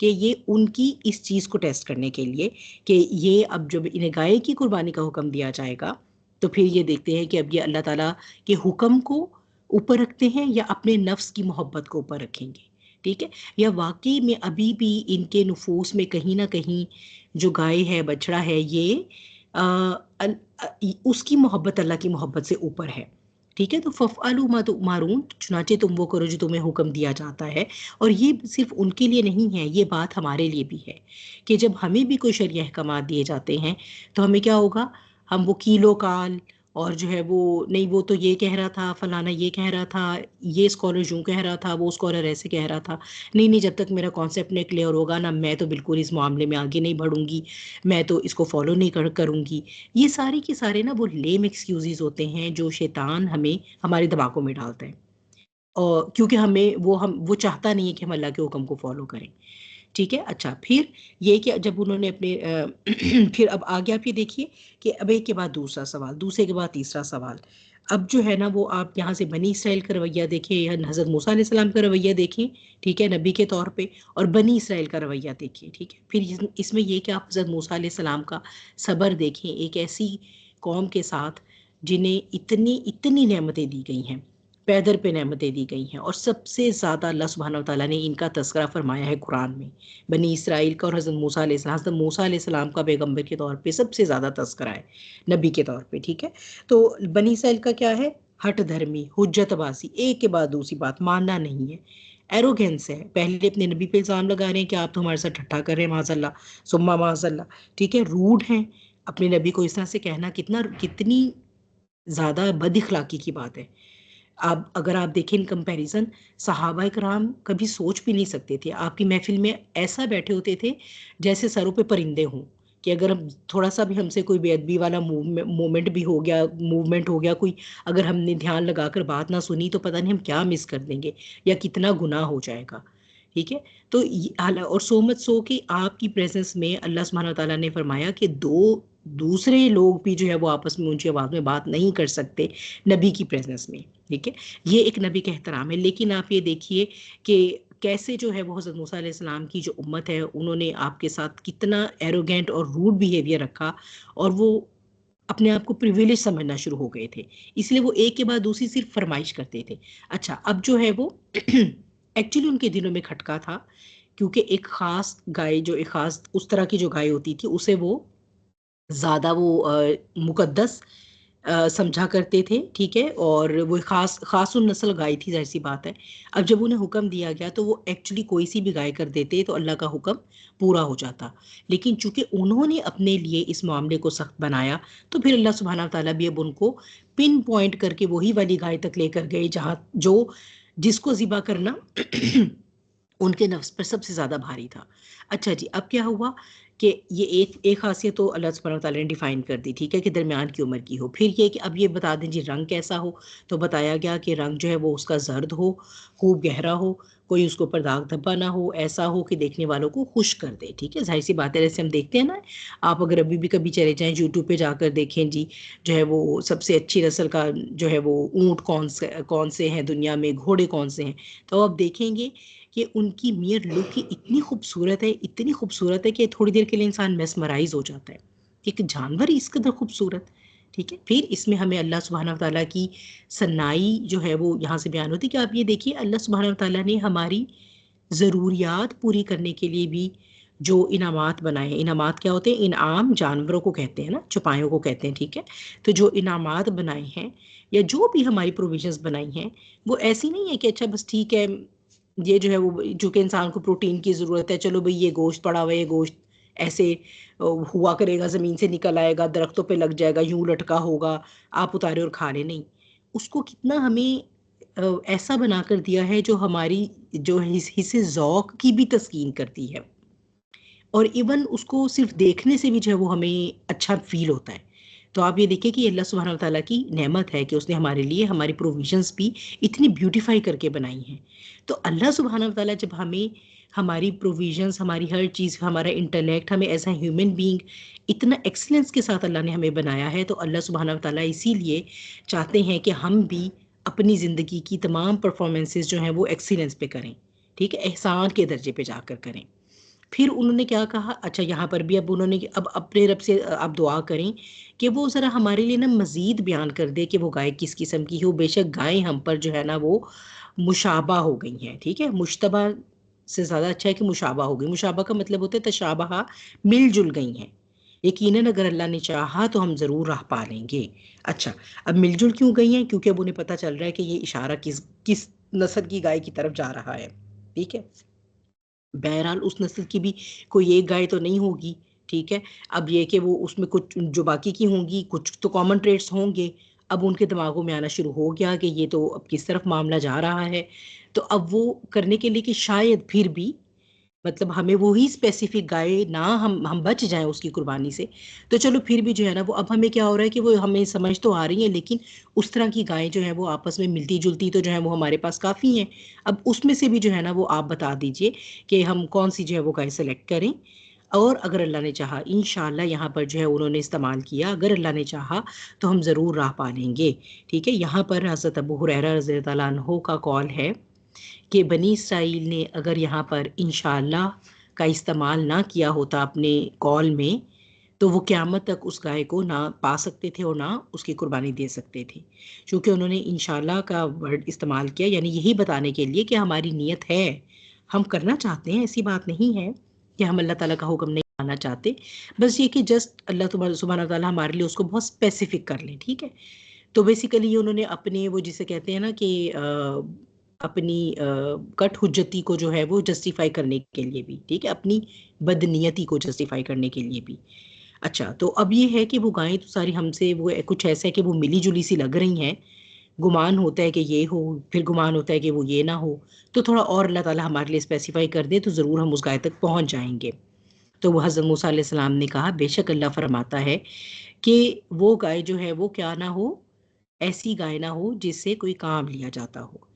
कि ये उनकी इस चीज़ को टेस्ट करने के लिए कि ये अब जब इन्हें गाय की कुर्बानी का हुक्म दिया जाएगा, तो फिर ये देखते हैं कि अब ये अल्लाह ताला के हुक्म को ऊपर रखते हैं या अपने नफ्स की मोहब्बत को ऊपर रखेंगे। ठीक है, या वाकई में अभी भी इनके नुफूस में कहीं ना कहीं जो गाय है, बछड़ा है, ये उसकी मोहब्बत अल्लाह की मोहब्बत से ऊपर है। ठीक है, तो फ़फ़अलू मा तुअमारून, चुनाचे तुम वो करो जो तुम्हें हुक्म दिया जाता है। और ये सिर्फ उनके लिए नहीं है, ये बात हमारे लिए भी है कि जब हमें भी कोई शरई अहकामात दिए जाते हैं तो हमें क्या होगा, हम वो कीलो काल और जो है वो नहीं, वो तो ये कह रहा था, फलाना ये कह रहा था, ये स्कॉलर यूँ कह रहा था, वो स्कॉलर ऐसे कह रहा था, नहीं नहीं, जब तक मेरा कॉन्सेप्ट नहीं क्लियर होगा ना, मैं तो बिल्कुल इस मामले में आगे नहीं बढ़ूंगी, मैं तो इसको फॉलो नहीं करूंगी। ये सारे के सारे ना वो लेम एक्सक्यूजेज होते हैं जो शैतान हमें हमारे दिमागों में डालता है, और क्योंकि हम वो चाहता नहीं है कि हम अल्लाह के हुक्म को फॉलो करें। ठीक है, अच्छा, फिर ये कि जब उन्होंने अपने फिर अब आगे आप ये देखिए कि अब एक के बाद दूसरा सवाल, दूसरे के बाद तीसरा सवाल। अब जो है ना वो आप यहाँ से बनी इसराइल का रवैया देखें या हज़रत मूसा अलैहिस्सलाम का रवैया देखें, ठीक है, नबी के तौर पे, और बनी इसराइल का रवैया देखिए। ठीक है, फिर इसमें ये कि आप हज़रत मूसा अलैहिस्सलाम का सब्र देखें, एक ऐसी कौम के साथ जिन्हें इतनी इतनी नेमतें दी गई हैं, पैदर पे नेमतें दी गई हैं, और सबसे ज़्यादा अल्लाह सुब्हानहू व तआला ने इनका तज़किरा फरमाया है कुरान में, बनी इसराइल का और हज़रत मूसा अलैहिस्सलाम। हज़रत मूसा अलैहिस्सलाम का पैगंबर के तौर पे सबसे ज़्यादा तज़किरा है, नबी के तौर पे। ठीक है, तो बनी इसराइल का क्या है, हट धर्मी, हुज्जतबाजी, एक के बाद दूसरी बात मानना नहीं है, एरोगेंस है, पहले अपने नबी पे इल्ज़ाम लगा रहे हैं कि आप तो हमारे साथ ठट्ठा कर रहे हैं, माज़अल्लाह सुम्मा माज़अल्लाह। ठीक है, रूड हैं, अपने नबी को इस तरह से कहना कितनी ज़्यादा बदइखलाकी की बात है। आप अगर आप देखें इन कंपैरिजन, सहाबा कराम कभी सोच भी नहीं सकते थे, आपकी महफिल में ऐसा बैठे होते थे जैसे सरों पे परिंदे हों, कि अगर हम थोड़ा सा भी हमसे कोई बेअदबी वाला मूवमेंट भी हो गया, मूवमेंट हो गया कोई, अगर हमने ध्यान लगाकर बात ना सुनी तो पता नहीं हम क्या मिस कर देंगे या कितना गुनाह हो जाएगा। ठीक है, तो और सो मच सो कि आपकी प्रेजेंस में अल्लाह सुब्हानहू व तआला ने फरमाया कि दो दूसरे लोग भी जो है वो आपस में ऊंची आवाज़ में बात नहीं कर सकते नबी की प्रेजेंस में। ठीक है, ये एक नबी का एहतराम है। लेकिन आप ये देखिए कि कैसे जो है वो हज़रत मूसा अलैहिस्सलाम की जो उम्मत है, उन्होंने आपके साथ कितना एरोगेंट और रूड बिहेवियर रखा, और वो अपने आप को प्रिविलेज समझना शुरू हो गए थे, इसलिए वो एक के बाद दूसरी सिर्फ फरमाइश करते थे। अच्छा, अब जो है वो एक्चुअली उनके दिलों में खटका था, क्योंकि एक ख़ास गाय, जो एक ख़ास उस तरह की जो गाय होती थी, उसे वो ज़्यादा वो मुक़द्दस समझा करते थे। ठीक है, और वो ख़ासुन नस्ल गाय थी, ज़ाहिर सी बात है। अब जब उन्हें हुक्म दिया गया तो वो एक्चुअली कोई सी भी गाय कर देते तो अल्लाह का हुक्म पूरा हो जाता, लेकिन चूंकि उन्होंने अपने लिए इस मामले को सख्त बनाया, तो फिर अल्लाह सुब्हानहू व तआला भी अब उनको पिन पॉइंट करके वही वाली गाय तक लेकर गए जहाँ जिसको ज़िबा करना उनके नफ्स पर सबसे ज़्यादा भारी था। अच्छा जी, अब क्या हुआ कि ये एक खासियत तो अल्लाह सुब्हानहू व तआला ने डिफ़ाइन कर दी, ठीक है, कि दरमियान की उम्र की हो। फिर ये कि अब ये बता दें जी रंग कैसा हो, तो बताया गया कि रंग जो है वो उसका ज़र्द हो, खूब गहरा हो, कोई उसके ऊपर दाग धब्बा ना हो, ऐसा हो कि देखने वालों को खुश कर दे। ठीक है, ज़ाहिर सी बात है, जैसे हम देखते हैं ना, आप अगर अभी भी कभी चले जाएँ यूट्यूब पे जाकर देखें जी, जो है वो सबसे अच्छी नस्ल का जो है वो ऊँट कौन से हैं दुनिया में, घोड़े कौन से हैं, तो आप देखेंगे कि उनकी मियर लुक ही इतनी खूबसूरत है, इतनी खूबसूरत है कि थोड़ी देर के लिए इंसान मेस्मराइज हो जाता है कि एक जानवर ही इस कदर खूबसूरत। ठीक है, फिर इसमें हमें अल्लाह सुब्हानहू व तआला की सन्नाई जो है वो यहाँ से बयान होती है कि आप ये देखिए, अल्लाह सुब्हानहू व तआला ने हमारी ज़रूरियात पूरी करने के लिए भी जो इनामात बनाए हैं, इनामात क्या होते हैं, इनाम जानवरों को कहते हैं ना, चौपायों को कहते हैं। ठीक है, तो जो इनामात बनाए हैं या जो भी हमारी प्रोविजंस बनाई हैं, वो ऐसी नहीं है कि अच्छा बस ठीक है, ये जो है वो चूँकि इंसान को प्रोटीन की ज़रूरत है, चलो भई ये गोश्त पड़ा हुआ है, ये गोश्त ऐसे हुआ करेगा, ज़मीन से निकल आएगा, दरख्तों पे लग जाएगा, यूँ लटका होगा, आप उतारे और खा लें, नहीं। उसको कितना हमें ऐसा बनाकर दिया है जो हमारी जो हिस्से ज़ौक़ की भी तस्कीन करती है, और इवन उसको सिर्फ देखने से भी जो है वो हमें अच्छा फील होता है। तो आप ये देखिए कि अल्लाह सुब्हानहू व तआला की नेमत है कि उसने हमारे लिए हमारी प्रोविजंस भी इतनी ब्यूटीफाई करके बनाई हैं। तो अल्लाह सुब्हानहू व तआला जब हमें हमारी प्रोविजंस, हमारी हर चीज़, हमारा इंटेलेक्ट, हमें एज अ ह्यूमन बीइंग इतना एक्सीलेंस के साथ अल्लाह ने हमें बनाया है, तो अल्लाह सुब्हानहू व तआला इसीलिए चाहते हैं कि हम भी अपनी ज़िंदगी की तमाम परफॉर्मेंसेस जो हैं वो एक्सीलेंस पे करें, ठीक है? एहसान के दर्जे पे जाकर करें। फिर उन्होंने क्या कहा, अच्छा यहाँ पर भी अब उन्होंने अब अपने रब से आप दुआ करें कि वो ज़रा हमारे लिए ना मज़ीद बयान कर दे कि वो गाय किस किस्म की हो। बेशक गायें हम पर जो है ना वो मुशाबा हो गई हैं, ठीक है? मुश्तबा से ज़्यादा अच्छा है कि मुशाबा हो गई। मुशाबा का मतलब होता है तशाबहा, मिल-जुल गई हैं। यकीनन अगर अल्लाह ने चाहा तो हम ज़रूर राह पा लेंगे। अच्छा, अब मिल-जुल क्यों गई हैं? क्योंकि अब उन्हें पता चल रहा है कि ये इशारा किस किस नस्ल की गाय की तरफ जा रहा है, ठीक है? बहरहाल उस नस्ल की भी कोई एक गाय तो नहीं होगी, ठीक है? अब ये कि वो उसमें कुछ जो बाकी की होंगी, कुछ तो कॉमन ट्रेड्स होंगे। अब उनके दिमागों में आना शुरू हो गया कि ये तो अब किस तरफ मामला जा रहा है। तो अब वो करने के लिए कि शायद फिर भी मतलब हमें वो ही स्पेसिफिक गाय ना हम बच जाएँ उसकी कुर्बानी से। तो चलो फिर भी जो है ना वो अब हमें क्या हो रहा है कि वो हमें समझ तो आ रही है, लेकिन उस तरह की गायें जो हैं वो आपस में मिलती-जुलती तो जो है वो हमारे पास काफ़ी हैं। अब उसमें से भी जो है ना वो आप बता दीजिए कि हम कौन-सी जो है वो गाय सेलेक्ट करें, और अगर अल्लाह ने चाहा इंशाअल्लाह यहाँ पर जो है उन्होंने इस्तेमाल किया, अगर अल्लाह ने चाहा तो हम ज़रूर राह पा लेंगे, ठीक है? यहाँ पर हज़रत अबू हुरैरा रज़ी अल्लाह तआला अन्हु का कौल है कि बनी इसराइल ने अगर यहाँ पर इंशाअल्लाह का इस्तेमाल ना किया होता अपने कौल में, तो वो क़यामत तक उस गाय को ना पा सकते थे और ना उसकी कुर्बानी दे सकते थे। चूँकि उन्होंने इंशाअल्लाह का वर्ड इस्तेमाल किया, यानी यही बताने के लिए कि हमारी नीयत है, हम करना चाहते हैं, ऐसी बात नहीं है कि हम अल्लाह ताला का हुक्म नहीं मानना चाहते। बस ये कि जस्ट अल्लाह सुब्हानहू व तआला हमारे लिए उसको बहुत स्पेसिफिक कर लें, ठीक है? तो बेसिकली ये उन्होंने अपने वो जिसे कहते हैं ना कि अपनी कट हुज्जती को जो है वो जस्टिफाई करने के लिए भी, ठीक है? अपनी बदनीयती को जस्टिफाई करने के लिए भी। अच्छा, तो अब ये है कि वो गायें तो सारी हमसे वो कुछ ऐसा है कि वो मिली-जुली सी लग रही हैं। गुमान होता है कि ये हो, फिर गुमान होता है कि वो ये ना हो। तो थोड़ा और अल्लाह ताला हमारे लिए स्पेसिफाई कर दे तो ज़रूर हम उस गाय तक पहुँच जाएँगे। तो वो हज़रत मूसा अलैहिस्सलाम ने कहा, बेशक अल्लाह फरमाता है कि वो गाय जो है वो क्या ना हो, ऐसी गाय ना हो जिससे कोई काम लिया जाता हो।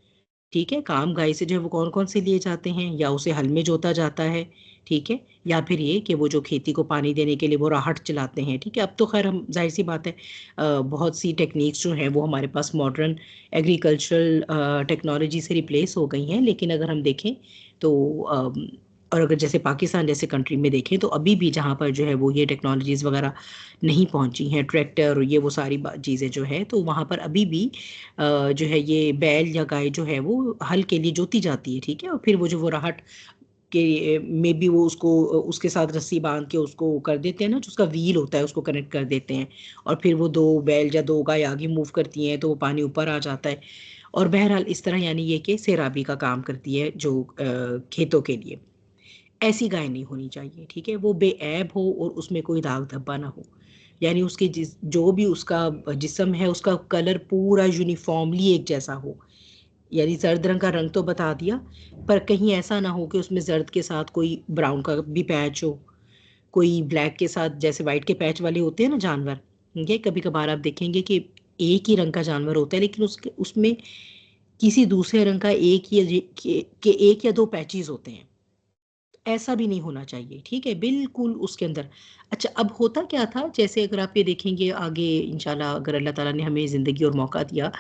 ठीक है? काम गाय से जो है वो कौन-कौन से लिए जाते हैं, या उसे हल में जोता जाता है, ठीक है? या फिर ये कि वो जो खेती को पानी देने के लिए वो राहट चलाते हैं, ठीक है? अब तो ख़ैर हम ज़ाहिर-सी बात है बहुत सी टेक्नीक्स जो हैं वो हमारे पास मॉडर्न एग्रीकल्चरल टेक्नोलॉजी से रिप्लेस हो गई हैं, लेकिन अगर हम देखें तो और अगर जैसे पाकिस्तान जैसे कंट्री में देखें तो अभी भी जहाँ पर जो है वो ये टेक्नोलॉजीज़ वग़ैरह नहीं पहुँची हैं, ट्रैक्टर और ये वो सारी चीज़ें जो है, तो वहाँ पर अभी भी जो है ये बैल या गाय जो है वो हल के लिए जोती जाती है, ठीक है? और फिर वो जो वो राहट के में भी वो उसको उसके साथ रस्सी बाँध के उसको कर देते हैं ना, जो उसका व्हील होता है उसको कनेक्ट कर देते हैं, और फिर वो 2 बैल या 2 गाय आगे मूव करती हैं तो वो पानी ऊपर आ जाता है। और बहरहाल इस तरह यानी ये कि सैराबी का काम करती है जो खेतों के लिए। ऐसी गाय नहीं होनी चाहिए, ठीक है? वो बेऐब हो और उसमें कोई दाग धब्बा ना हो। यानी उसके जो भी उसका जिस्म है उसका कलर पूरा यूनिफ़ॉर्मली एक जैसा हो। यानी ज़र्द रंग का रंग तो बता दिया, पर कहीं ऐसा ना हो कि उसमें ज़र्द के साथ कोई ब्राउन का भी पैच हो, कोई ब्लैक के साथ जैसे व्हाइट के पैच वाले होते हैं ना जानवर, ठीक है? कभी-कभार आप देखेंगे कि एक ही रंग का जानवर होता है लेकिन उसमें किसी दूसरे रंग का एक या जे के 1 या 2 पैचेज़ होते हैं। ऐसा भी नहीं होना चाहिए, ठीक है? बिल्कुल उसके अंदर। अच्छा, अब होता क्या था, जैसे अगर आप ये देखेंगे आगे इंशाल्लाह अगर अल्लाह ताला ने हमें ज़िंदगी और मौका दिया,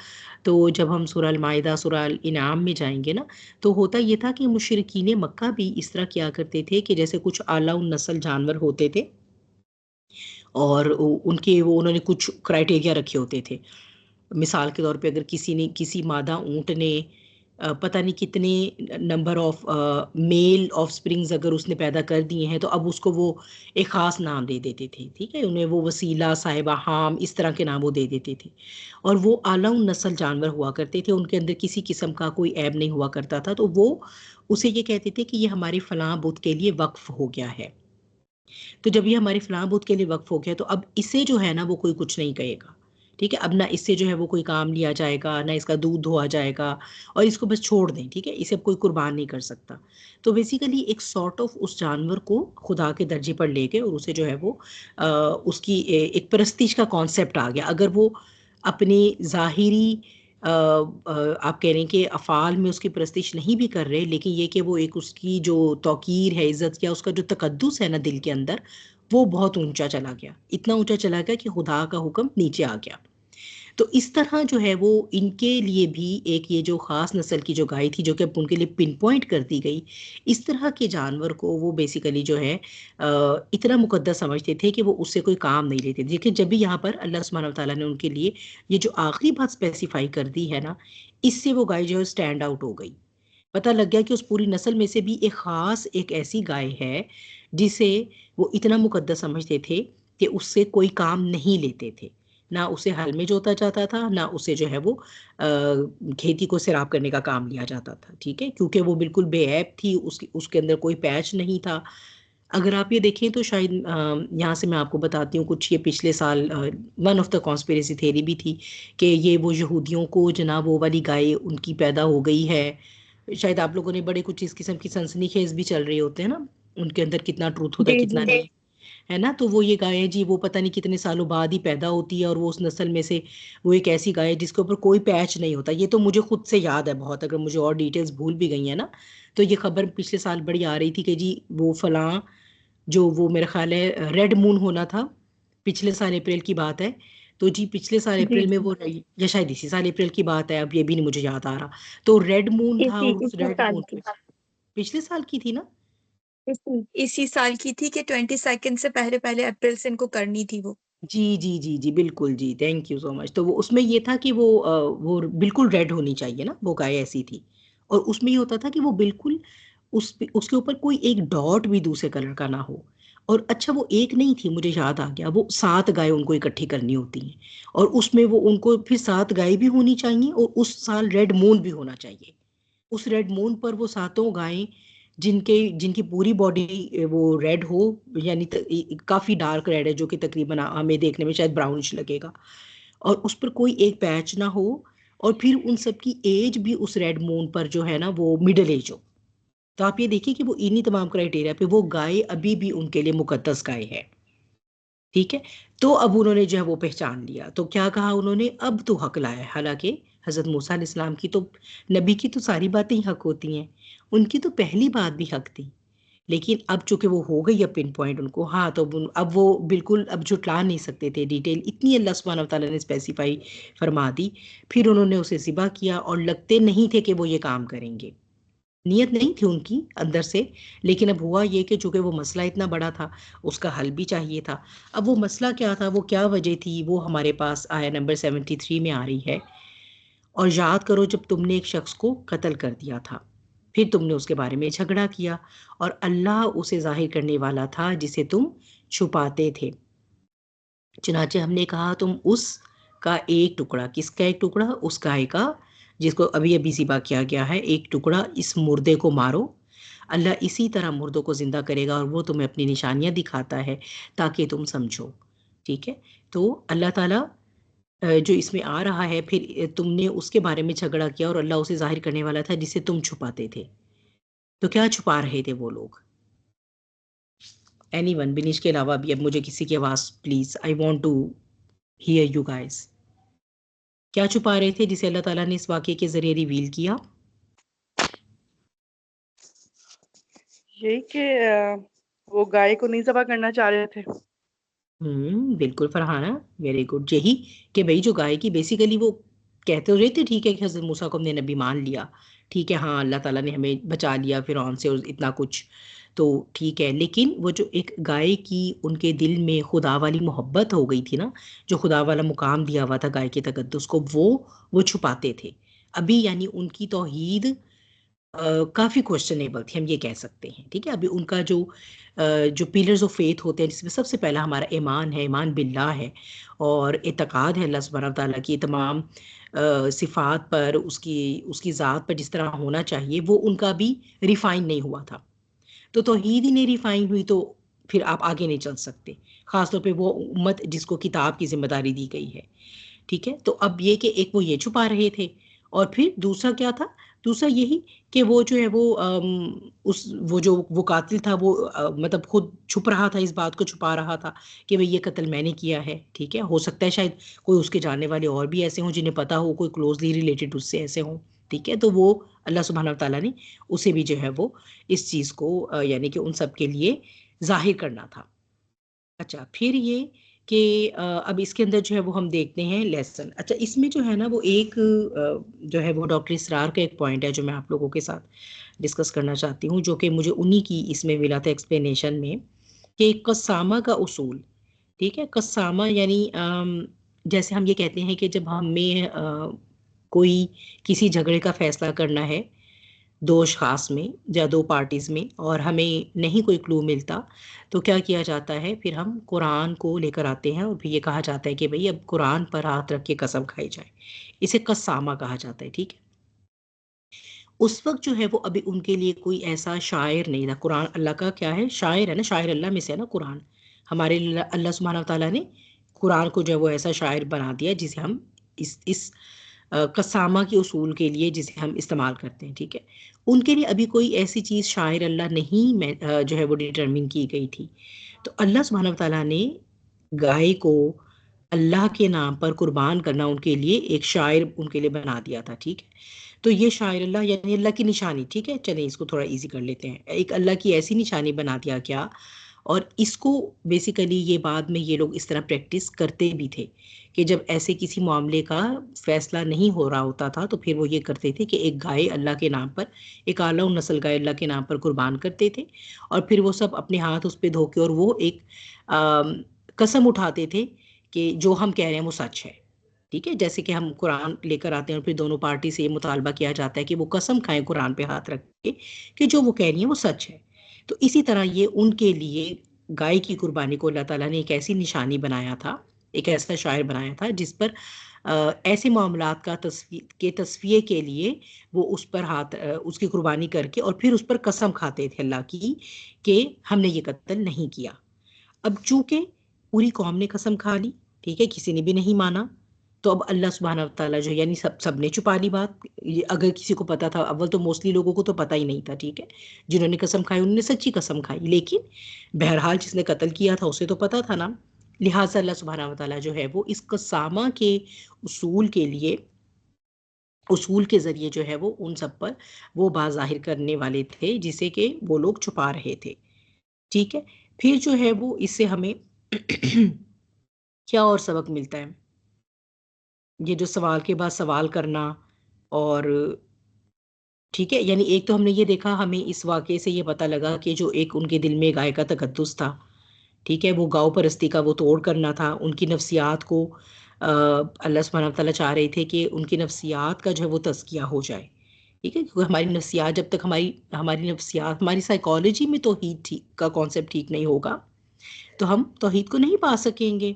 तो जब हम सूरह अल-माइदा, सूरह अल-इनाम में जाएँगे ना, तो होता ये था कि मुशरिकीन मक्का भी इस तरह किया करते थे कि जैसे कुछ आला नस्ल जानवर होते थे और उनके वो उन्होंने कुछ क्राइटेरिया रखे होते थे। मिसाल के तौर पे अगर किसी मादा ऊँट ने पता नहीं कितने नंबर ऑफ मेल ऑफस्प्रिंग्स अगर उसने पैदा कर दिए हैं, तो अब उसको वो एक ख़ास नाम दे देते थे, ठीक है? उन्हें वो वसीला, साहिबा, हाम इस तरह के नाम वो दे देते थे। और वो आला नस्ल जानवर हुआ करते थे, उनके अंदर किसी किस्म का कोई ऐब नहीं हुआ करता था, तो वो उसे ये कहते थे कि ये हमारी फलाँ बुत के लिए वक़्फ़ हो गया है। तो जब ये हमारी फलाँ बुत के लिए वक़्फ़ हो गया, तो अब इसे जो है ना वो कोई कुछ नहीं कहेगा, ठीक है। अब ना इससे जो है वो कोई काम लिया जाएगा, ना इसका दूध धोआ जाएगा, और इसको बस छोड़ दें, ठीक है, इसे अब कोई कुर्बान नहीं कर सकता। तो बेसिकली एक सॉर्ट ऑफ उस जानवर को खुदा के दर्जे पर ले गए और उसे जो है वो उसकी एक परस्तिश का कॉन्सेप्ट आ गया। अगर वो अपनी ज़ाहिरी आप कह रहे हैं कि अफ़ाल में उसकी परस्तिश नहीं भी कर रहे, लेकिन ये कि वो एक उसकी जो तौकीर है, इज़्ज़त, या उसका जो तकद्दुस है ना दिल के अंदर, वो बहुत ऊंचा चला गया, इतना ऊंचा चला गया कि खुदा का हुक्म नीचे आ गया। तो इस तरह जो है वो इनके लिए भी एक ये जो ख़ास नस्ल की जो गाय थी, जो कि अब उनके लिए पिन पॉइंट कर दी गई, इस तरह के जानवर को वो बेसिकली जो है इतना मुकद्दस समझते थे कि वो उससे कोई काम नहीं लेते थे। देखिए, जब भी यहाँ पर अल्लाह सुब्हानहू व तआला ने उनके लिए ये जो आखिरी बात स्पेसिफाई कर दी है ना, इससे वो गाय जो है स्टैंड आउट हो गई। पता लग गया कि उस पूरी नस्ल में से भी एक ख़ास एक ऐसी गाय है जिसे वो इतना मुकद्दस समझते थे कि उससे कोई काम नहीं लेते थे। ना उसे हल में जोता जाता था, ना उसे जो है वो खेती को सैराब करने का काम लिया जाता था, ठीक है, क्योंकि वो बिल्कुल बेऐब थी, उसके अंदर कोई पैच नहीं था। अगर आप ये देखें तो शायद यहाँ से मैं आपको बताती हूँ कुछ, ये पिछले साल one of the conspiracy theory भी थी कि ये वो यहूदियों को जनाब वो वाली गाय उनकी पैदा हो गई है। शायद आप लोगों ने बड़े कुछ इस किस्म की सनसनीखेज भी चल रहे होते हैं ना, उनके अंदर कितना ट्रूथ होता है जी कितना जी नहीं, है ना। तो वो ये गाय है जी, वो पता नहीं कितने सालों बाद ही पैदा होती है, और वो उस नस्ल में से वो एक ऐसी गाय है जिसके ऊपर कोई पैच नहीं होता। ये तो मुझे खुद से याद है बहुत, अगर मुझे और डिटेल्स भूल भी गई है ना, तो ये खबर पिछले साल बड़ी आ रही थी कि जी वो फलां, जो वो मेरा ख्याल है रेड मून होना था, पिछले साल अप्रैल की बात है। तो जी पिछले साल जी अप्रैल में जी वो, या शायद इसी साल अप्रैल की बात है, अब ये भी नहीं मुझे याद आ रहा। तो रेड मून था, इसी और उस इसी रेड साल मून की पे पिछले साल की थी ना। इसी साल की थी कि 22 से पहले पहले अप्रैल से इनको करनी थी वो। जी जी जी जी, बिल्कुल जी, थैंक यू सो मच। तो वो उसमें ये था कि वो बिल्कुल रेड होनी चाहिए ना, वो गाय ऐसी थी। और उसमें ये होता था कि वो बिल्कुल उसके ऊपर कोई एक डॉट भी दूसरे कलर का ना हो। और अच्छा, वो एक नहीं थी, मुझे याद आ गया, वो 7 गाय उनको इकट्ठी करनी होती हैं, और उसमें वो उनको फिर 7 गाय भी होनी चाहिए, और उस साल रेड मून भी होना चाहिए। उस रेड मून पर वो सातों गायें, जिनके जिनकी पूरी बॉडी वो रेड हो, यानी काफी डार्क रेड है, जो कि तकरीबन हमें देखने में शायद ब्राउनिश लगेगा, और उस पर कोई एक पैच ना हो, और फिर उन सब की एज भी उस रेड मून पर जो है ना वो मिडिल एज हो। तो आप ये देखिए कि वो इन्हीं तमाम क्राइटेरिया पे वो गाय अभी भी उनके लिए मुकद्दस गाय है, ठीक है। तो अब उन्होंने जो है वो पहचान लिया, तो क्या कहा उन्होंने, अब तो हक लाया है। हालांकि हजरत मूसा अलैहिस्सलाम की तो, नबी की तो सारी बातें ही हक होती हैं, उनकी तो पहली बात भी हक थी, लेकिन अब चूंकि वो हो गई अब पिन पॉइंट उनको, हाँ, तो अब वो बिल्कुल अब जुटला नहीं सकते थे, डिटेल इतनी अल्लाह सुब्हानहू व तआला ने स्पेसिफाई फरमा दी। फिर उन्होंने उसे ज़िबा किया, और लगते नहीं थे कि वो ये काम करेंगे, नियत नहीं थी उनकी अंदर से, लेकिन अब हुआ ये कि चूंकि वो मसला इतना बड़ा था, उसका हल भी चाहिए था। अब वो मसला क्या था, वो क्या वजह थी, वो हमारे पास आया नंबर 73 में आ रही है। और याद करो, जब तुमने एक शख्स को कत्ल कर दिया था, फिर तुमने उसके बारे में झगड़ा किया, और अल्लाह उसे जाहिर करने वाला था जिसे तुम छुपाते थे। चुनाचे हमने कहा, तुम उस का एक टुकड़ा, किसका एक टुकड़ा, उस गाय का जिसको अभी अभी ज़िबा किया गया है, एक टुकड़ा इस मुर्दे को मारो। अल्लाह इसी तरह मुर्दों को जिंदा करेगा, और वो तुम्हें अपनी निशानियां दिखाता है ताकि तुम समझो, ठीक है। तो अल्लाह ताला जो इसमें आ रहा है, फिर तुमने उसके बारे में झगड़ा किया, और अल्लाह उसे जाहिर करने वाला था जिसे तुम छुपाते थे। तो क्या छुपा रहे थे वो लोग? एनीवन, बिनिश के अलावा भी अब मुझे किसी की आवाज please, I want to hear you guys. क्या छुपा रहे थे जिसे अल्लाह ताला ने इस वाक़ये के ज़रिए रिवील किया? यही कि वो गाय को नहीं ज़बह करना चाह रहे थे। बिल्कुल फरहाना, वेरी गुड। यही कि भाई जो गाय की बेसिकली वो कहते तो रहे थे, ठीक है, कि हज़रत मूसा को हमने नबी मान लिया, ठीक है, हाँ, अल्लाह ताला ने हमें बचा लिया फ़िरौन से और इतना कुछ, तो ठीक है, लेकिन वो जो एक गाय की उनके दिल में खुदा वाली मोहब्बत हो गई थी ना, जो खुदा वाला मुकाम दिया हुआ था गाय के तकद्दुस को, वो छुपाते थे अभी, यानी उनकी तौहीद काफ़ी क्वेश्चनेबल थी, हम ये कह सकते हैं, ठीक है। अभी उनका जो पिलर्स ऑफ फेथ होते हैं, जिसमें सबसे पहला हमारा ईमान है, ईमान बिल्लाह है, और इत्तेकाद है अल्लाह सुब्हानहू व तआला की तमाम सिफ़ात पर, उसकी उसकी ज़ात पर जिस तरह होना चाहिए, वो उनका भी रिफ़ाइन नहीं हुआ था। तो तौहीद ही नहीं रिफ़ाइन हुई, तो फिर आप आगे नहीं चल सकते, ख़ासतौर पे वो उम्मत जिसको किताब की ज़िम्मेदारी दी गई है। ठीक है। तो अब ये कि एक वो ये छुपा रहे थे, और फिर दूसरा क्या था, दूसरा यही कि वो जो है वो जो वो कातिल था वो मतलब खुद छुप रहा था, इस बात को छुपा रहा था कि भाई ये कत्ल मैंने किया है। ठीक है, हो सकता है शायद कोई उसके जानने वाले और भी ऐसे हों जिन्हें पता हो, कोई क्लोजली रिलेटेड उससे ऐसे हों। ठीक है, तो वो अल्लाह सुब्हानहू व तआला ने उसे भी जो है वो इस चीज़ को यानी कि उन सब के लिए जाहिर करना था। अच्छा, फिर ये कि अब इसके अंदर जो है वो हम देखते हैं लेसन। अच्छा, इसमें जो है ना वो एक जो है वो डॉक्टर इसरार का एक पॉइंट है जो मैं आप लोगों के साथ डिस्कस करना चाहती हूँ, जो कि मुझे उन्हीं की इसमें मिला था एक्सप्लेनेशन में, कि कसामा का उसूल। ठीक है, कसामा यानी जैसे हम ये कहते हैं कि जब हमें कोई किसी झगड़े का फैसला करना है दो अशखास में या दो पार्टीज में, और हमें नहीं कोई क्लू मिलता, तो क्या किया जाता है, फिर हम कुरान को लेकर आते हैं और फिर ये कहा जाता है कि भाई अब कुरान पर हाथ रख के कसम खाई जाए। इसे कसामा कहा जाता है। ठीक है, उस वक्त जो है वो अभी उनके लिए कोई ऐसा शायर नहीं था। कुरान अल्लाह का क्या है, शायर है ना, शायर अल्लाह में से है ना कुरान। हमारे लिए अल्लाह सुब्हानहू व तआला ने कुरान को जो है वो ऐसा शायर बना दिया जिसे हम इस कसामा के उसूल के लिए जिसे हम इस्तेमाल करते हैं। ठीक है, उनके लिए अभी कोई ऐसी चीज़ शायर अल्लाह नहीं जो है वो डिटरमिन की गई थी। तो अल्लाह सुब्हानहू व तआला ने गाय को अल्लाह के नाम पर कुर्बान करना उनके लिए एक शायर उनके लिए बना दिया था। ठीक है, तो ये शायर अल्लाह यानी अल्लाह की निशानी। ठीक है, चलें इसको थोड़ा इजी कर लेते हैं, एक अल्लाह की ऐसी निशानी बना दिया गया। और इसको बेसिकली ये बाद में ये लोग इस तरह प्रैक्टिस करते भी थे कि जब ऐसे किसी मामले का फैसला नहीं हो रहा होता था तो फिर वो ये करते थे कि एक गाय अल्लाह के नाम पर, एक आला नस्ल गाय अल्लाह के नाम पर कुर्बान करते थे, और फिर वो सब अपने हाथ उस पर धो के और वो एक कसम उठाते थे कि जो हम कह रहे हैं वो सच है। ठीक है, जैसे कि हम कुरान लेकर आते हैं और फिर दोनों पार्टी से ये मुतालबा किया जाता है कि वो कसम खाएं कुरान पे हाथ रख के कि जो वो कह रही है वो सच है। तो इसी तरह ये उनके लिए गाय की कुर्बानी को अल्लाह ताला ने एक ऐसी निशानी बनाया था, एक ऐसा शायर बनाया था जिस पर ऐसे मामलात का तस्फिये के लिए वो उस पर हाथ उसकी कुर्बानी करके और फिर उस पर कसम खाते थे अल्लाह की कि हमने ये कत्ल नहीं किया। अब चूंकि पूरी कौम ने कसम खा ली, ठीक है, किसी ने भी नहीं माना, तो अब अल्लाह सुब्हानहू व तआला जो यानी सबने छुपा ली बात। ये अगर किसी को पता था, अव्वल तो मोस्टली लोगों को तो पता ही नहीं था। ठीक है, जिन्होंने कसम खाई उन्होंने सच्ची कसम खाई, लेकिन बहरहाल जिसने कत्ल किया था उसे तो पता था ना। लिहाजा अल्लाह सुब्हानहू व तआला जो है वो इस कसामा के उसूल के लिए, उसूल के जरिए जो है वो उन सब पर वो बात जाहिर करने वाले थे जिसे कि वो लोग छुपा रहे थे। ठीक है, फिर जो है वो इससे हमें क्या और सबक मिलता है, ये जो सवाल के बाद सवाल करना। और ठीक है, यानी एक तो हमने ये देखा, हमें इस वाक़े से ये पता लगा कि जो एक उनके दिल में गाय का तकद्दुस था, ठीक है, वो गौ परस्ती का वो तोड़ करना था। उनकी नफ्सियात को अल्लाह सुब्हानहू व तआला चाह रहे थे कि उनकी नफ्सियात का जो है वो तज़किया हो जाए। ठीक है, क्योंकि हमारी नफ्सियात जब तक हमारी नफ्सियात, हमारी साइकोलॉजी में तौहीद ठीक का कॉन्सेप्ट ठीक नहीं होगा तो हम तौहीद को नहीं पा सकेंगे।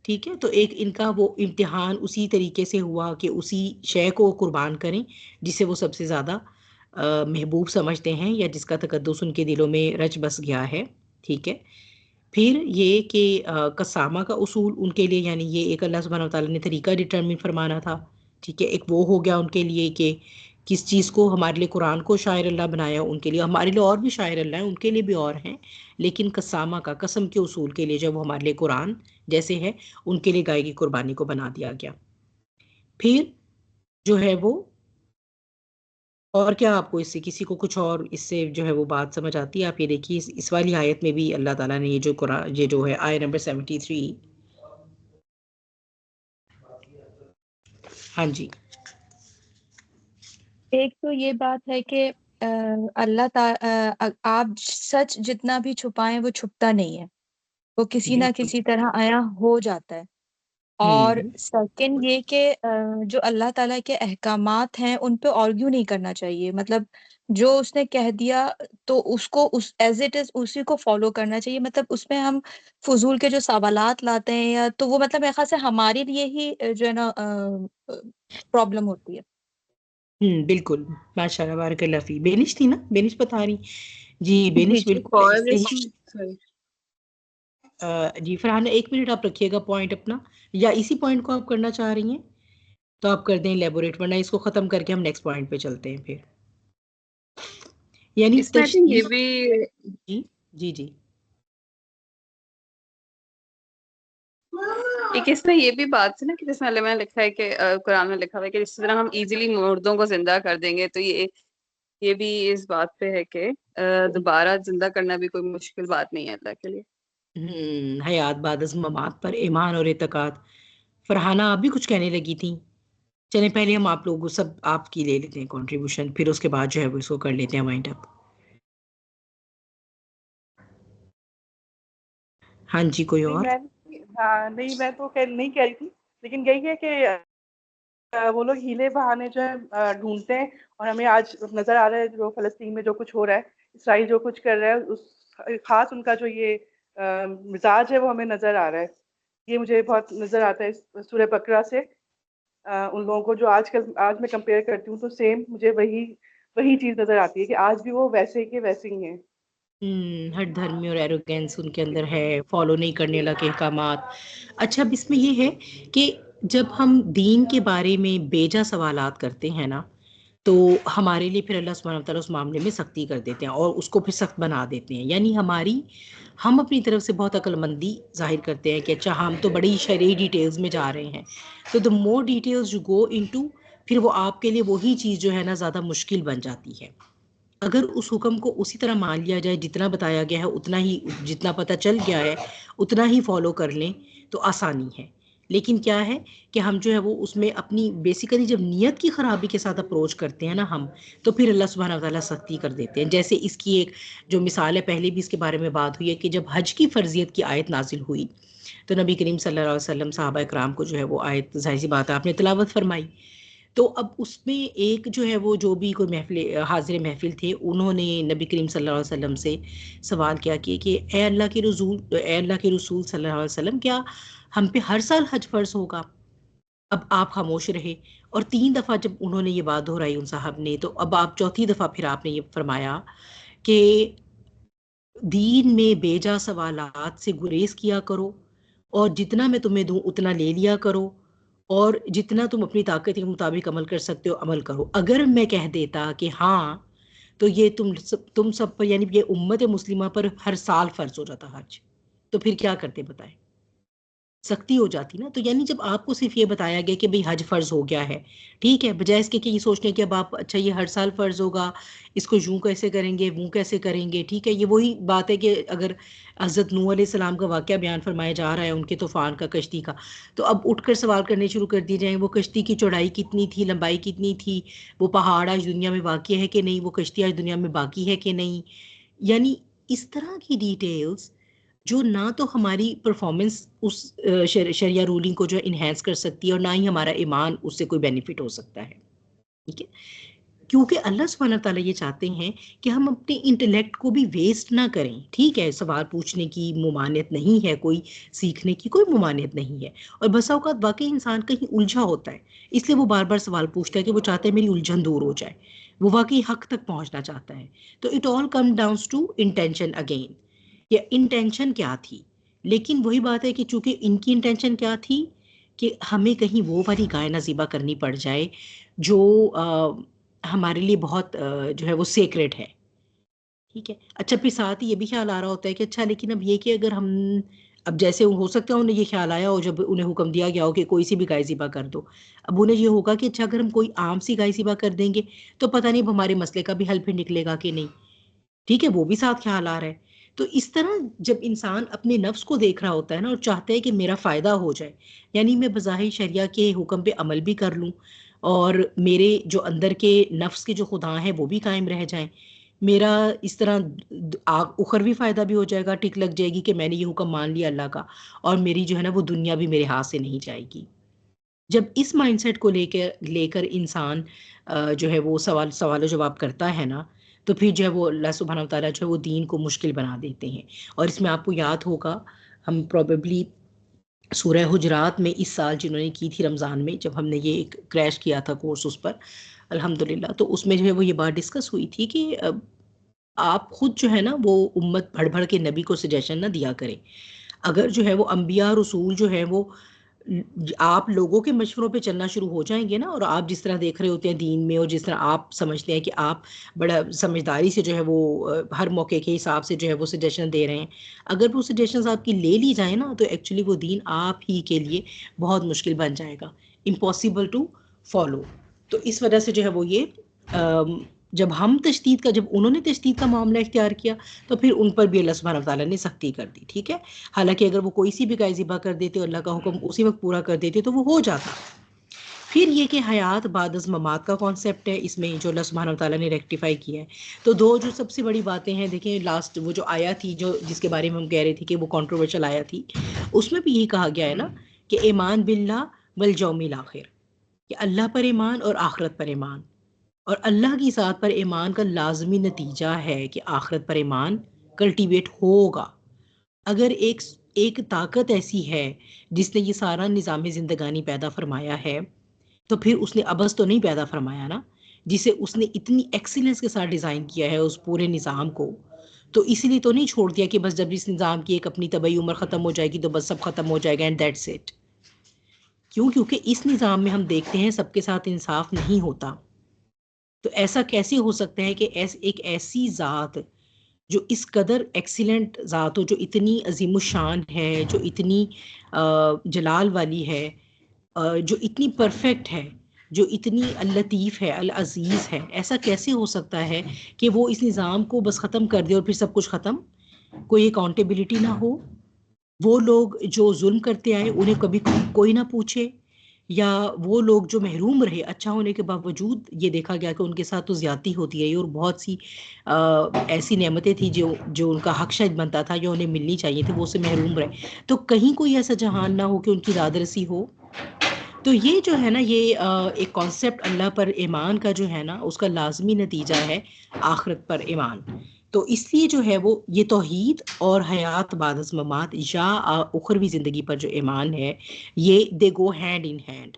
ठीक है, तो एक इनका वो इम्तिहान उसी तरीके से हुआ कि उसी शय को कुर्बान करें जिसे वो सबसे ज़्यादा महबूब समझते हैं या जिसका तकद्दुस उनके दिलों में रच बस गया है। ठीक है, फिर ये कि कसामा का उसूल उनके लिए, यानी ये एक अल्लाह सुब्हानहू व तआला ने तरीका डिटरमिन फरमाना था। ठीक है, एक वो हो गया उनके लिए कि किस चीज़ को, हमारे लिए कुरान को शायर अल्लाह बनाया, उनके लिए, हमारे लिए और भी शायर अल्लाह हैं, उनके लिए भी और हैं, लेकिन कसामा का, कसम के उसूल के लिए जब वो हमारे लिए कुरान जैसे है, उनके लिए गाय की कुर्बानी को बना दिया गया। फिर जो है वो, और क्या आपको इससे किसी को कुछ और इससे जो है वो बात समझ आती है? आप ये देखिए इस वाली आयत में भी अल्लाह ताला ने ये जो कुरान, ये जो है आयत नंबर 73। हाँ जी। एक तो ये बात है कि आप सच जितना भी छुपाएं वो छुपता नहीं है, वो किसी ना बिल्कुल। किसी तरह आया हो जाता है। और हम्म। सेकंड ये कि जो अल्लाह ताला के अहकामात हैं उन पे आर्ग्यू नहीं करना चाहिए। मतलब जो उसने कह दिया तो उसको उस एज इट इज उसी को फॉलो करना चाहिए। मतलब उसमें हम फजूल के जो सवालात लाते हैं या तो वो मतलब मेरे ख्याल से हमारे लिए ही जो है ना प्रॉब्लम होती है। बिल्कुल। माशाल्लाह बारकल्लाह फी। बेनिश थी ना, बेनिश बता रही। जी जी बेनिश जी। बिल्कुल और ऐसे ही। सॉरी, जी फरहाना, 1 मिनट आप रखिएगा पॉइंट अपना, या इसी पॉइंट को आप करना चाह रही हैं तो आप कर दें इलेबोरेट, वरना इसको खत्म करके हम नेक्स्ट पॉइंट पे चलते हैं फिर। यानी इसमें आई थिंक ये तशरीह। भी जी जी जी। एक इसमें ये भी बात है ना कि जिसमें अल्लाह में लिखा है कि कुरान में लिखा हुआ है कि इस तरह हम इजीली मुर्दों को जिंदा कर देंगे, तो ये भी इस बात पे है कि दोबारा जिंदा करना भी कोई मुश्किल बात नहीं है अल्लाह के लिए। हयात बाद अज़ ममात पर ईमान और एतकाद। फरहाना आप भी कुछ कहने लगी थी? चलें पहले हम आप लोगों सब आपकी ले लेते हैं कंट्रीब्यूशन, फिर उसके बाद जो है वो इसको कर लेते हैं वाइंड अप। हाँ जी, कोई नहीं और? मैं हाँ नहीं मैं तो नहीं कह रही थी, लेकिन यही है कि वो लोग हीले बहाने जो है ढूंढते हैं, और हमें आज नजर आ रहा है जो फलस्तीन में जो कुछ हो रहा है, इसराइल जो कुछ कर रहा है, उस खास उनका जो ये मिजाज है वो हमें नजर आ रहा है। ये मुझे बहुत नजर आता है इस सूरह बकरा से। उन लोगों को जो आज मैं कंपेयर करती हूँ तो सेम मुझे वही वही चीज नजर आती है कि आज भी वो वैसे के वैसे ही हैं। हर धर्मी और एरोगेंस उनके अंदर है, फॉलो नहीं करने लगे अहकामात। अच्छा, अब इसमें ये है कि जब हम दीन के बारे में बेजा सवालात करते हैं ना, तो हमारे लिए फिर अल्लाह सुब्हानहू व तआला उस मामले में सख्ती कर देते हैं और उसको फिर सख्त बना देते हैं। यानी हम अपनी तरफ से बहुत अक्लमंदी जाहिर करते हैं कि अच्छा हम तो बड़ी शरई डिटेल्स में जा रहे हैं, तो the more details you go into, फिर वो आपके लिए वही चीज़ जो है ना ज़्यादा मुश्किल बन जाती है। अगर उस हुक्म को उसी तरह मान लिया जाए जितना बताया गया है, उतना ही जितना पता चल गया है उतना ही फॉलो कर लें तो आसानी है। लेकिन क्या है कि हम जो है वो उसमें अपनी बेसिकली जब नीयत की ख़राबी के साथ अप्रोच करते हैं ना हम, तो फिर अल्लाह सुब्हानहू व तआला सख्ती कर देते हैं। जैसे इसकी एक जो मिसाल है, पहले भी इसके बारे में बात हुई है कि जब हज की फ़र्जियत की आयत नाजिल हुई तो नबी करीम सल्लल्लाहु अलैहि वसल्लम सहाबा इकराम को जो है वो आयत, जाहिर सी बात है, आपने तिलावत फरमाई। तो अब उसमें एक जो है वो जो भी कोई महफिल हाजिर महफिल थे, उन्होंने नबी करीम सल्लल्लाहु अलैहि वसल्लम से सवाल किया कि ए अल्लाह के रसूल सल्लल्लाहु अलैहि वसल्लम, क्या हम पे हर साल हज फ़र्ज होगा? अब आप खामोश रहे, और 3 दफ़ा जब उन्होंने ये बात दोहराई उन साहब ने, तो अब आप चौथी दफ़ा फिर आपने ये फरमाया कि दीन में बेजा सवालात से गुरेज किया करो, और जितना मैं तुम्हें दूं उतना ले लिया करो, और जितना तुम अपनी ताकत के मुताबिक अमल कर सकते हो अमल करो। अगर मैं कह देता कि हाँ, तो ये तुम सब पर, यानी ये उम्मत मुस्लिमा पर हर साल फर्ज हो जाता हज, तो फिर क्या करते बताएं? सख्ती हो जाती ना। तो यानी जब आपको सिर्फ ये बताया गया कि भाई हज फ़र्ज़ हो गया है, ठीक है, बजाय इसके कि ये सोचने कि अब आप अच्छा ये हर साल फ़र्ज़ होगा, इसको यूँ कैसे करेंगे, वो कैसे करेंगे, ठीक है। ये वही बात है कि अगर हज़रत नूह अलैहिस्सलाम का वाक़या बयान फरमाया जा रहा है उनके तूफ़ान का, कश्ती का, तो अब उठकर सवाल करने शुरू कर दिए जाएँ, वो कश्ती की चौड़ाई कितनी थी, लंबाई कितनी थी, वो पहाड़ आज दुनिया में वाक़ई है कि नहीं, वो कश्ती आज दुनिया में बाकी है कि नहीं। यानी इस तरह की डिटेल्स जो ना तो हमारी परफॉर्मेंस उस शरिया रूलिंग को जो इन्हेंस कर सकती है, और ना ही हमारा ईमान उससे कोई बेनिफिट हो सकता है, ठीक है। क्योंकि अल्लाह सुब्हानहू ताला ये चाहते हैं कि हम अपने इंटेलेक्ट को भी वेस्ट ना करें, ठीक है। सवाल पूछने की मुमानियत नहीं है, कोई सीखने की कोई मुमानियत नहीं है, और बसा औकात वाकई इंसान कहीं उलझा होता है, इसलिए वो बार बार सवाल पूछता है कि वो चाहता है मेरी उलझन दूर हो जाए, वो वाकई हक तक पहुंचना चाहता है। तो it all come down to intention again, या इंटेंशन क्या थी। लेकिन वही बात है कि चूंकि इनकी इंटेंशन क्या थी कि हमें कहीं वो वाली गाय ना ज़िबा करनी पड़ जाए जो हमारे लिए बहुत जो है वो सेक्रेट है, ठीक है। अच्छा, फिर साथ ही ये भी ख्याल आ रहा होता है कि अच्छा लेकिन अब ये कि अगर हम, अब जैसे हो सकता है उन्हें ये ख्याल आया हो जब उन्हें हुक्म दिया गया हो कि कोई सी भी गाय ज़िबा कर दो, अब उन्हें ये होगा कि अच्छा अगर हम कोई आम सी गाय ज़िबा कर देंगे तो पता नहीं अब हमारे मसले का भी हल फिर निकलेगा कि नहीं, ठीक है, वो भी साथ ख्याल आ रहा है। तो इस तरह जब इंसान अपने नफ्स को देख रहा होता है ना और चाहता है कि मेरा फ़ायदा हो जाए, यानी मैं बज़ाहिर शरिया के हुक्म पे अमल भी कर लूँ, और मेरे जो अंदर के नफ्स के जो खुदा हैं वो भी कायम रह जाएं, मेरा इस तरह उखरवी फ़ायदा भी हो जाएगा, टिक लग जाएगी कि मैंने ये हुक्म मान लिया अल्लाह का, और मेरी जो है ना वो दुनिया भी मेरे हाथ से नहीं जाएगी। जब इस माइंडसेट को लेकर लेकर इंसान जो है वो सवाल जवाब करता है ना, तो फिर जो है वो अल्लाह सुब्हानहू व तआला जो है वो दीन को मुश्किल बना देते हैं। और इसमें आपको याद होगा, हम प्रोबेबली सूरह हुजरात में इस साल जिन्होंने की थी रमज़ान में, जब हमने ये एक क्रैश किया था कोर्स उस पर अल्हम्दुलिल्लाह, तो उसमें जो है वो ये बात डिस्कस हुई थी कि आप खुद जो है ना वो उम्मत भर भर के नबी को सजेशन ना दिया करें। अगर जो है वो अंबिया रसूल जो है वो आप लोगों के मशवरों पे चलना शुरू हो जाएंगे ना, और आप जिस तरह देख रहे होते हैं दीन में, और जिस तरह आप समझते हैं कि आप बड़ा समझदारी से जो है वो हर मौके के हिसाब से जो है वो सजेशन दे रहे हैं, अगर वो सजेशंस आपकी ले ली जाए ना, तो एक्चुअली वो दीन आप ही के लिए बहुत मुश्किल बन जाएगा, इम्पॉसिबल टू फॉलो। तो इस वजह से जो है वो ये जब उन्होंने तशदीद का मामला इख्तियार किया, तो फिर उन पर भी अल्लाह सुब्हानहू व तआला ने सख्ती कर दी। ठीक है, हालांकि अगर वो कोई सी भी गाय ज़िबा कर देते और अल्लाह का हुक्म उसी वक्त पूरा कर देते तो वो हो जाता। फिर ये कि हयात बाद अज़ ममात का कॉन्सेप्ट है, इसमें जो अल्लाह सुब्हानहू व तआला ने रेक्टिफाई किया है। तो दो जो सबसे बड़ी बातें हैं, देखें लास्ट वो जो आया थी जो जिसके बारे में हम कह रहे थे कि वो कंट्रोवर्शियल आया थी, उसमें भी यही कहा गया है ना कि ईमान बिल्लाह वल यौमिल आखिर, कि अल्लाह पर ईमान और आखिरत पर ईमान, और अल्लाह की ज़ात पर ईमान का लाजमी नतीजा है कि आखिरत पर ईमान कल्टीवेट होगा। अगर एक ताकत ऐसी है जिसने ये सारा निज़ाम ज़िंदगानी पैदा फरमाया है, तो फिर उसने अबस तो नहीं पैदा फरमाया ना, जिसे उसने इतनी एक्सीलेंस के साथ डिज़ाइन किया है उस पूरे निज़ाम को, तो इसीलिए तो नहीं छोड़ दिया कि बस जब इस निज़ाम की एक अपनी तबई उम्र ख़त्म हो जाएगी तो बस सब ख़त्म हो जाएगा एंड दैट्स इट। क्यों? क्योंकि इस निज़ाम में हम देखते हैं सबके साथ इंसाफ नहीं होता। तो ऐसा कैसे हो सकता है कि एक ऐसी ज़ात जो इस कदर एक्सीलेंट ज़ात हो, जो इतनी अजीमुशान है, जो इतनी जलाल वाली है, जो इतनी परफेक्ट है, जो इतनी लतीफ़ है, अल अज़ीज़ है, ऐसा कैसे हो सकता है कि वो इस निज़ाम को बस ख़त्म कर दे और फिर सब कुछ ख़त्म, कोई अकाउंटेबिलिटी ना हो, वो लोग जो जुल्म करते आए उन्हें कभी कोई ना पूछे, या वो लोग जो महरूम रहे अच्छा होने के बावजूद ये देखा गया कि उनके साथ तो ज़्यादती होती रही, और बहुत सी ऐसी नेमतें थी जो उनका हक शायद बनता था या उन्हें मिलनी चाहिए थी, वो उससे महरूम रहे। तो कहीं कोई ऐसा जहान ना हो कि उनकी दादरसी हो। तो ये जो है ना, ये एक कॉन्सेप्ट अल्लाह पर ईमान का जो है ना, उसका लाजमी नतीजा है आखिरत पर ईमान। तो इसलिए जो है वो ये तौहीद और हयात बाद अज़ ममात या उखरवी ज़िंदगी पर जो ईमान है, ये दे गो हैंड इन हैंड।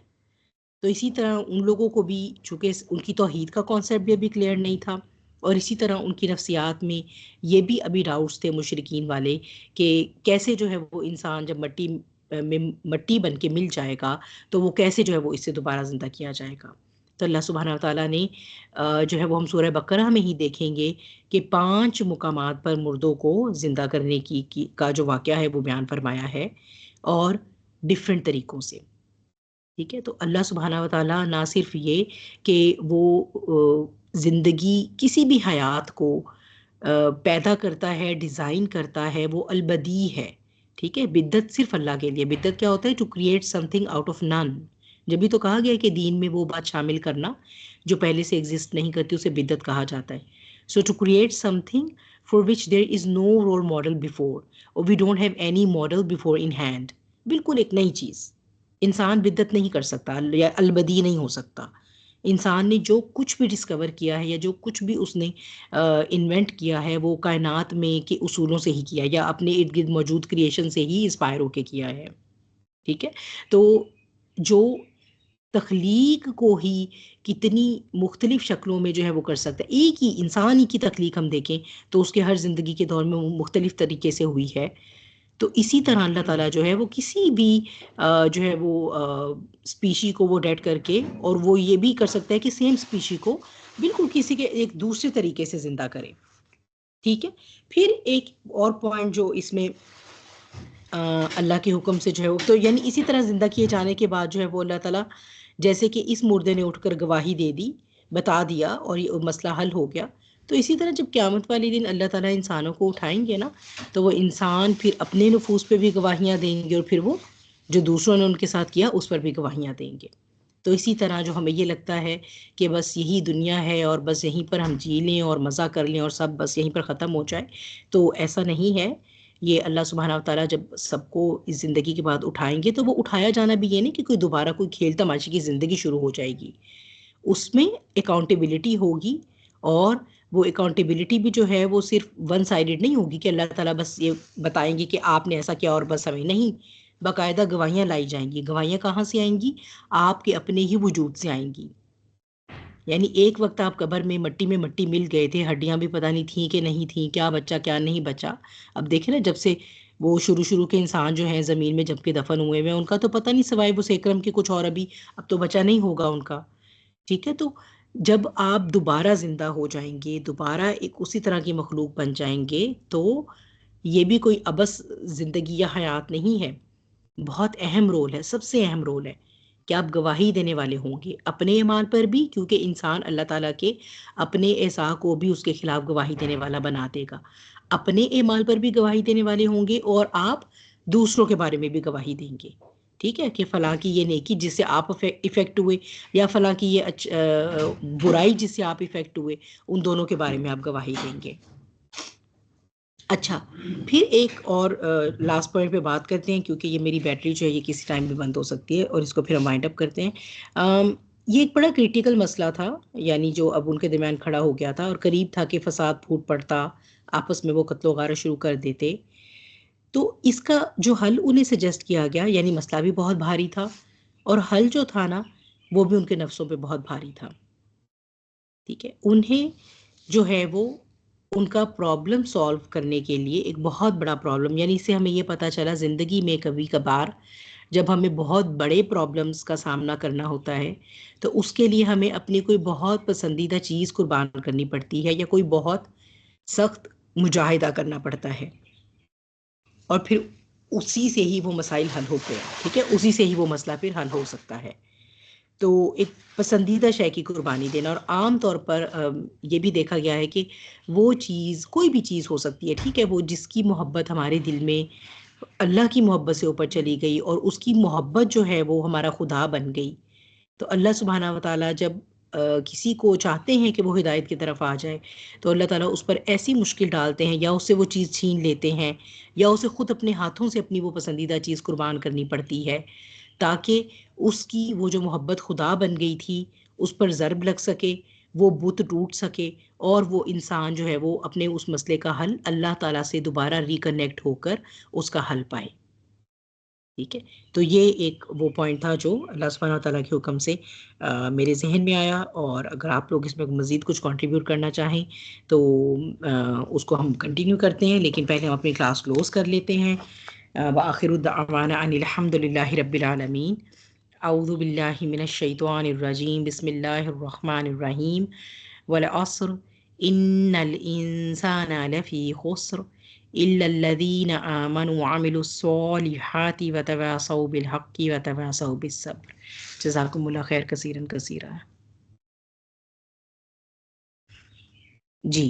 तो इसी तरह उन लोगों को भी, चूँकि उनकी तौहीद का कॉन्सेप्ट भी अभी क्लियर नहीं था, और इसी तरह उनकी नफ्सियात में ये भी अभी डाउट्स थे मुशरिकीन वाले कि कैसे जो है वो इंसान जब मट्टी बन के मिल जाएगा तो वो कैसे जो है वो इससे दोबारा ज़िंदा किया जाएगा। तो अल्लाह सुब्हानहू व तआला ने जो है वो हम सूरह बकरा में ही देखेंगे कि 5 मुकामात पर मुर्दों को ज़िंदा करने का जो वाक़या है वो बयान फरमाया है, और डिफरेंट तरीक़ों से। ठीक है, तो अल्लाह सुब्हानहू व तआला ना सिर्फ ये कि वो ज़िंदगी किसी भी हयात को पैदा करता है, डिज़ाइन करता है, वो अलबदी है। ठीक है, बिद्दत सिर्फ अल्लाह के लिए। बिद्दत क्या होता है? To create something out of none. जब भी तो कहा गया है कि दीन में वो बात शामिल करना जो पहले से एग्जिस्ट नहीं करती, उसे बिद्दत कहा जाता है। So to create something for which there is no role model before, और we don't have any model before in hand. बिल्कुल एक नई चीज़। इंसान बिद्दत नहीं कर सकता या अलबदी नहीं हो सकता। इंसान ने जो कुछ भी डिस्कवर किया है या जो कुछ भी उसने इन्वेंट किया है, वो कायनात में के उसूलों से ही किया है या अपने इर्द गिर्द मौजूद क्रिएशन से ही इंस्पायर होके किया है। ठीक है, तो जो तख्लीक को ही कितनी मुख्तलिफ शक्लों में जो है वो कर सकता है। एक ही इंसान ही की तख्लीक हम देखें तो उसके हर ज़िंदगी के दौर में मुख्तलिफ तरीके से हुई है। तो इसी तरह अल्लाह ताला जो है वो किसी भी जो है वो स्पीशी को वो डेड करके, और वो ये भी कर सकता है कि सेम स्पीशी को बिल्कुल किसी के एक दूसरे तरीके से ज़िंदा करे। ठीक है, फिर एक और पॉइंट जो इसमें अल्लाह के हुक्म से जो है वो, तो यानी इसी तरह ज़िंदा किए जाने के बाद जो है वो अल्लाह ताला, जैसे कि इस मुर्दे ने उठकर गवाही दे दी, बता दिया और ये मसला हल हो गया, तो इसी तरह जब क़यामत वाले दिन अल्लाह ताला इंसानों को उठाएंगे ना, तो वो इंसान फिर अपने नफूस पे भी गवाहियाँ देंगे, और फिर वो जो दूसरों ने उनके साथ किया उस पर भी गवाहियाँ देंगे। तो इसी तरह जो हमें ये लगता है कि बस यही दुनिया है और बस यहीं पर हम जी लें और मज़ा कर लें और सब बस यहीं पर ख़त्म हो जाए, तो ऐसा नहीं है। ये अल्लाह सुब्हानहू व तआला जब सबको इस ज़िंदगी के बाद उठाएंगे, तो वो उठाया जाना भी ये नहीं कि कोई दोबारा कोई खेल तमाशे की ज़िंदगी शुरू हो जाएगी। उसमें अकाउंटेबिलिटी होगी, और वो अकाउंटेबिलिटी भी जो है वो सिर्फ वन साइडेड नहीं होगी कि अल्लाह ताला बस ये बताएंगे कि आपने ऐसा किया और बस हमें नहीं, बाकायदा गवाहियाँ लाई जाएंगी। गवाहियाँ कहाँ से आएंगी? आपके अपने ही वजूद से आएंगी। यानी एक वक्त आप कब्र में मट्टी मिल गए थे, हड्डियां भी पता नहीं थी कि नहीं थी, क्या बचा क्या नहीं बचा। अब देखें ना, जब से वो शुरू के इंसान जो हैं ज़मीन में जब के दफन हुए हुए हैं, उनका तो पता नहीं सिवाय वो सेक्रम के कुछ और अभी अब तो बचा नहीं होगा उनका। ठीक है, तो जब आप दोबारा जिंदा हो जाएंगे, दोबारा एक उसी तरह की मखलूक बन जाएंगे, तो ये भी कोई अबस जिंदगी या हयात नहीं है। बहुत अहम रोल है, सबसे अहम रोल है कि आप गवाही देने वाले होंगे अपने ईमान पर भी, क्योंकि इंसान अल्लाह ताला के अपने एसा को भी उसके खिलाफ गवाही देने वाला बना देगा। अपने ईमान पर भी गवाही देने वाले होंगे और आप दूसरों के बारे में भी गवाही देंगे। ठीक है, कि फलां की ये नेकी जिससे आप इफेक्ट हुए, या फलां की ये बुराई जिससे आप इफेक्ट हुए, उन दोनों के बारे में आप गवाही देंगे। अच्छा, फिर एक और लास्ट पॉइंट पे बात करते हैं, क्योंकि ये मेरी बैटरी जो है ये किसी टाइम भी बंद हो सकती है, और इसको फिर हम वाइंड अप करते हैं। ये एक बड़ा क्रिटिकल मसला था, यानी जो अब उनके दरमियान खड़ा हो गया था, और करीब था कि फसाद फूट पड़ता, आपस में वो कत्लो गारा शुरू कर देते। तो इसका जो हल उन्हें सजेस्ट किया गया, यानी मसला भी बहुत भारी था और हल जो था ना वो भी उनके नफ्सों पे बहुत भारी था। ठीक है, उन्हें जो है वो उनका प्रॉब्लम सॉल्व करने के लिए एक बहुत बड़ा प्रॉब्लम, यानी इससे हमें ये पता चला ज़िंदगी में कभी कभार जब हमें बहुत बड़े प्रॉब्लम्स का सामना करना होता है, तो उसके लिए हमें अपनी कोई बहुत पसंदीदा चीज़ कुर्बान करनी पड़ती है, या कोई बहुत सख्त मुजाहिदा करना पड़ता है, और फिर उसी से ही वो मसाइल हल होते हैं। ठीक है, उसी से ही वो मसला फिर हल हो सकता है। तो एक पसंदीदा शय की कुर्बानी देना, और आम तौर पर ये भी देखा गया है कि वो चीज़ कोई भी चीज़ हो सकती है, ठीक है, वो जिसकी मोहब्बत हमारे दिल में अल्लाह की मोहब्बत से ऊपर चली गई और उसकी मोहब्बत जो है वो हमारा खुदा बन गई। तो अल्लाह सुब्हाना व तआला जब किसी को चाहते हैं कि वो हिदायत की तरफ आ जाए, तो अल्लाह ताला उस पर ऐसी मुश्किल डालते हैं, या उससे वो चीज़ छीन लेते हैं, या उसे खुद अपने हाथों से अपनी वो पसंदीदा चीज़ कुर्बान करनी पड़ती है, ताकि उसकी वो जो मोहब्बत खुदा बन गई थी उस पर ज़रब लग सके, वो बुत टूट सके, और वो इंसान जो है वो अपने उस मसले का हल अल्लाह ताला से दोबारा रिकनेक्ट होकर उसका हल पाए। ठीक है, तो ये एक वो पॉइंट था जो अल्लाह सुब्हानहू व तआला के हुक्म से मेरे जहन में आया, और अगर आप लोग इसमें मज़ीद कुछ कंट्रीब्यूट करना चाहें तो उसको हम कंटिन्यू करते हैं, लेकिन पहले हम अपनी क्लास क्लोज कर लेते हैं। व आखिरु दअवाना अनिल हम्दुलिल्लाहि रब्बिल आलमीन। अऊज़ु बिल्लाहि मिनश शैतानिर रजीम, बिस्मिल्लाहिर रहमानिर रहीम। वल अस्र इन्नल इंसाना लफ़ी खुस्र इल्लल्लज़ीना आमनु व अमिलुस्सॉलिहाति व तवासौ बिल हक़्क़ि व तवासौ बिस्सब्र। जज़ाकुमुल्लाह खैर कसीरन कसीरा। जी।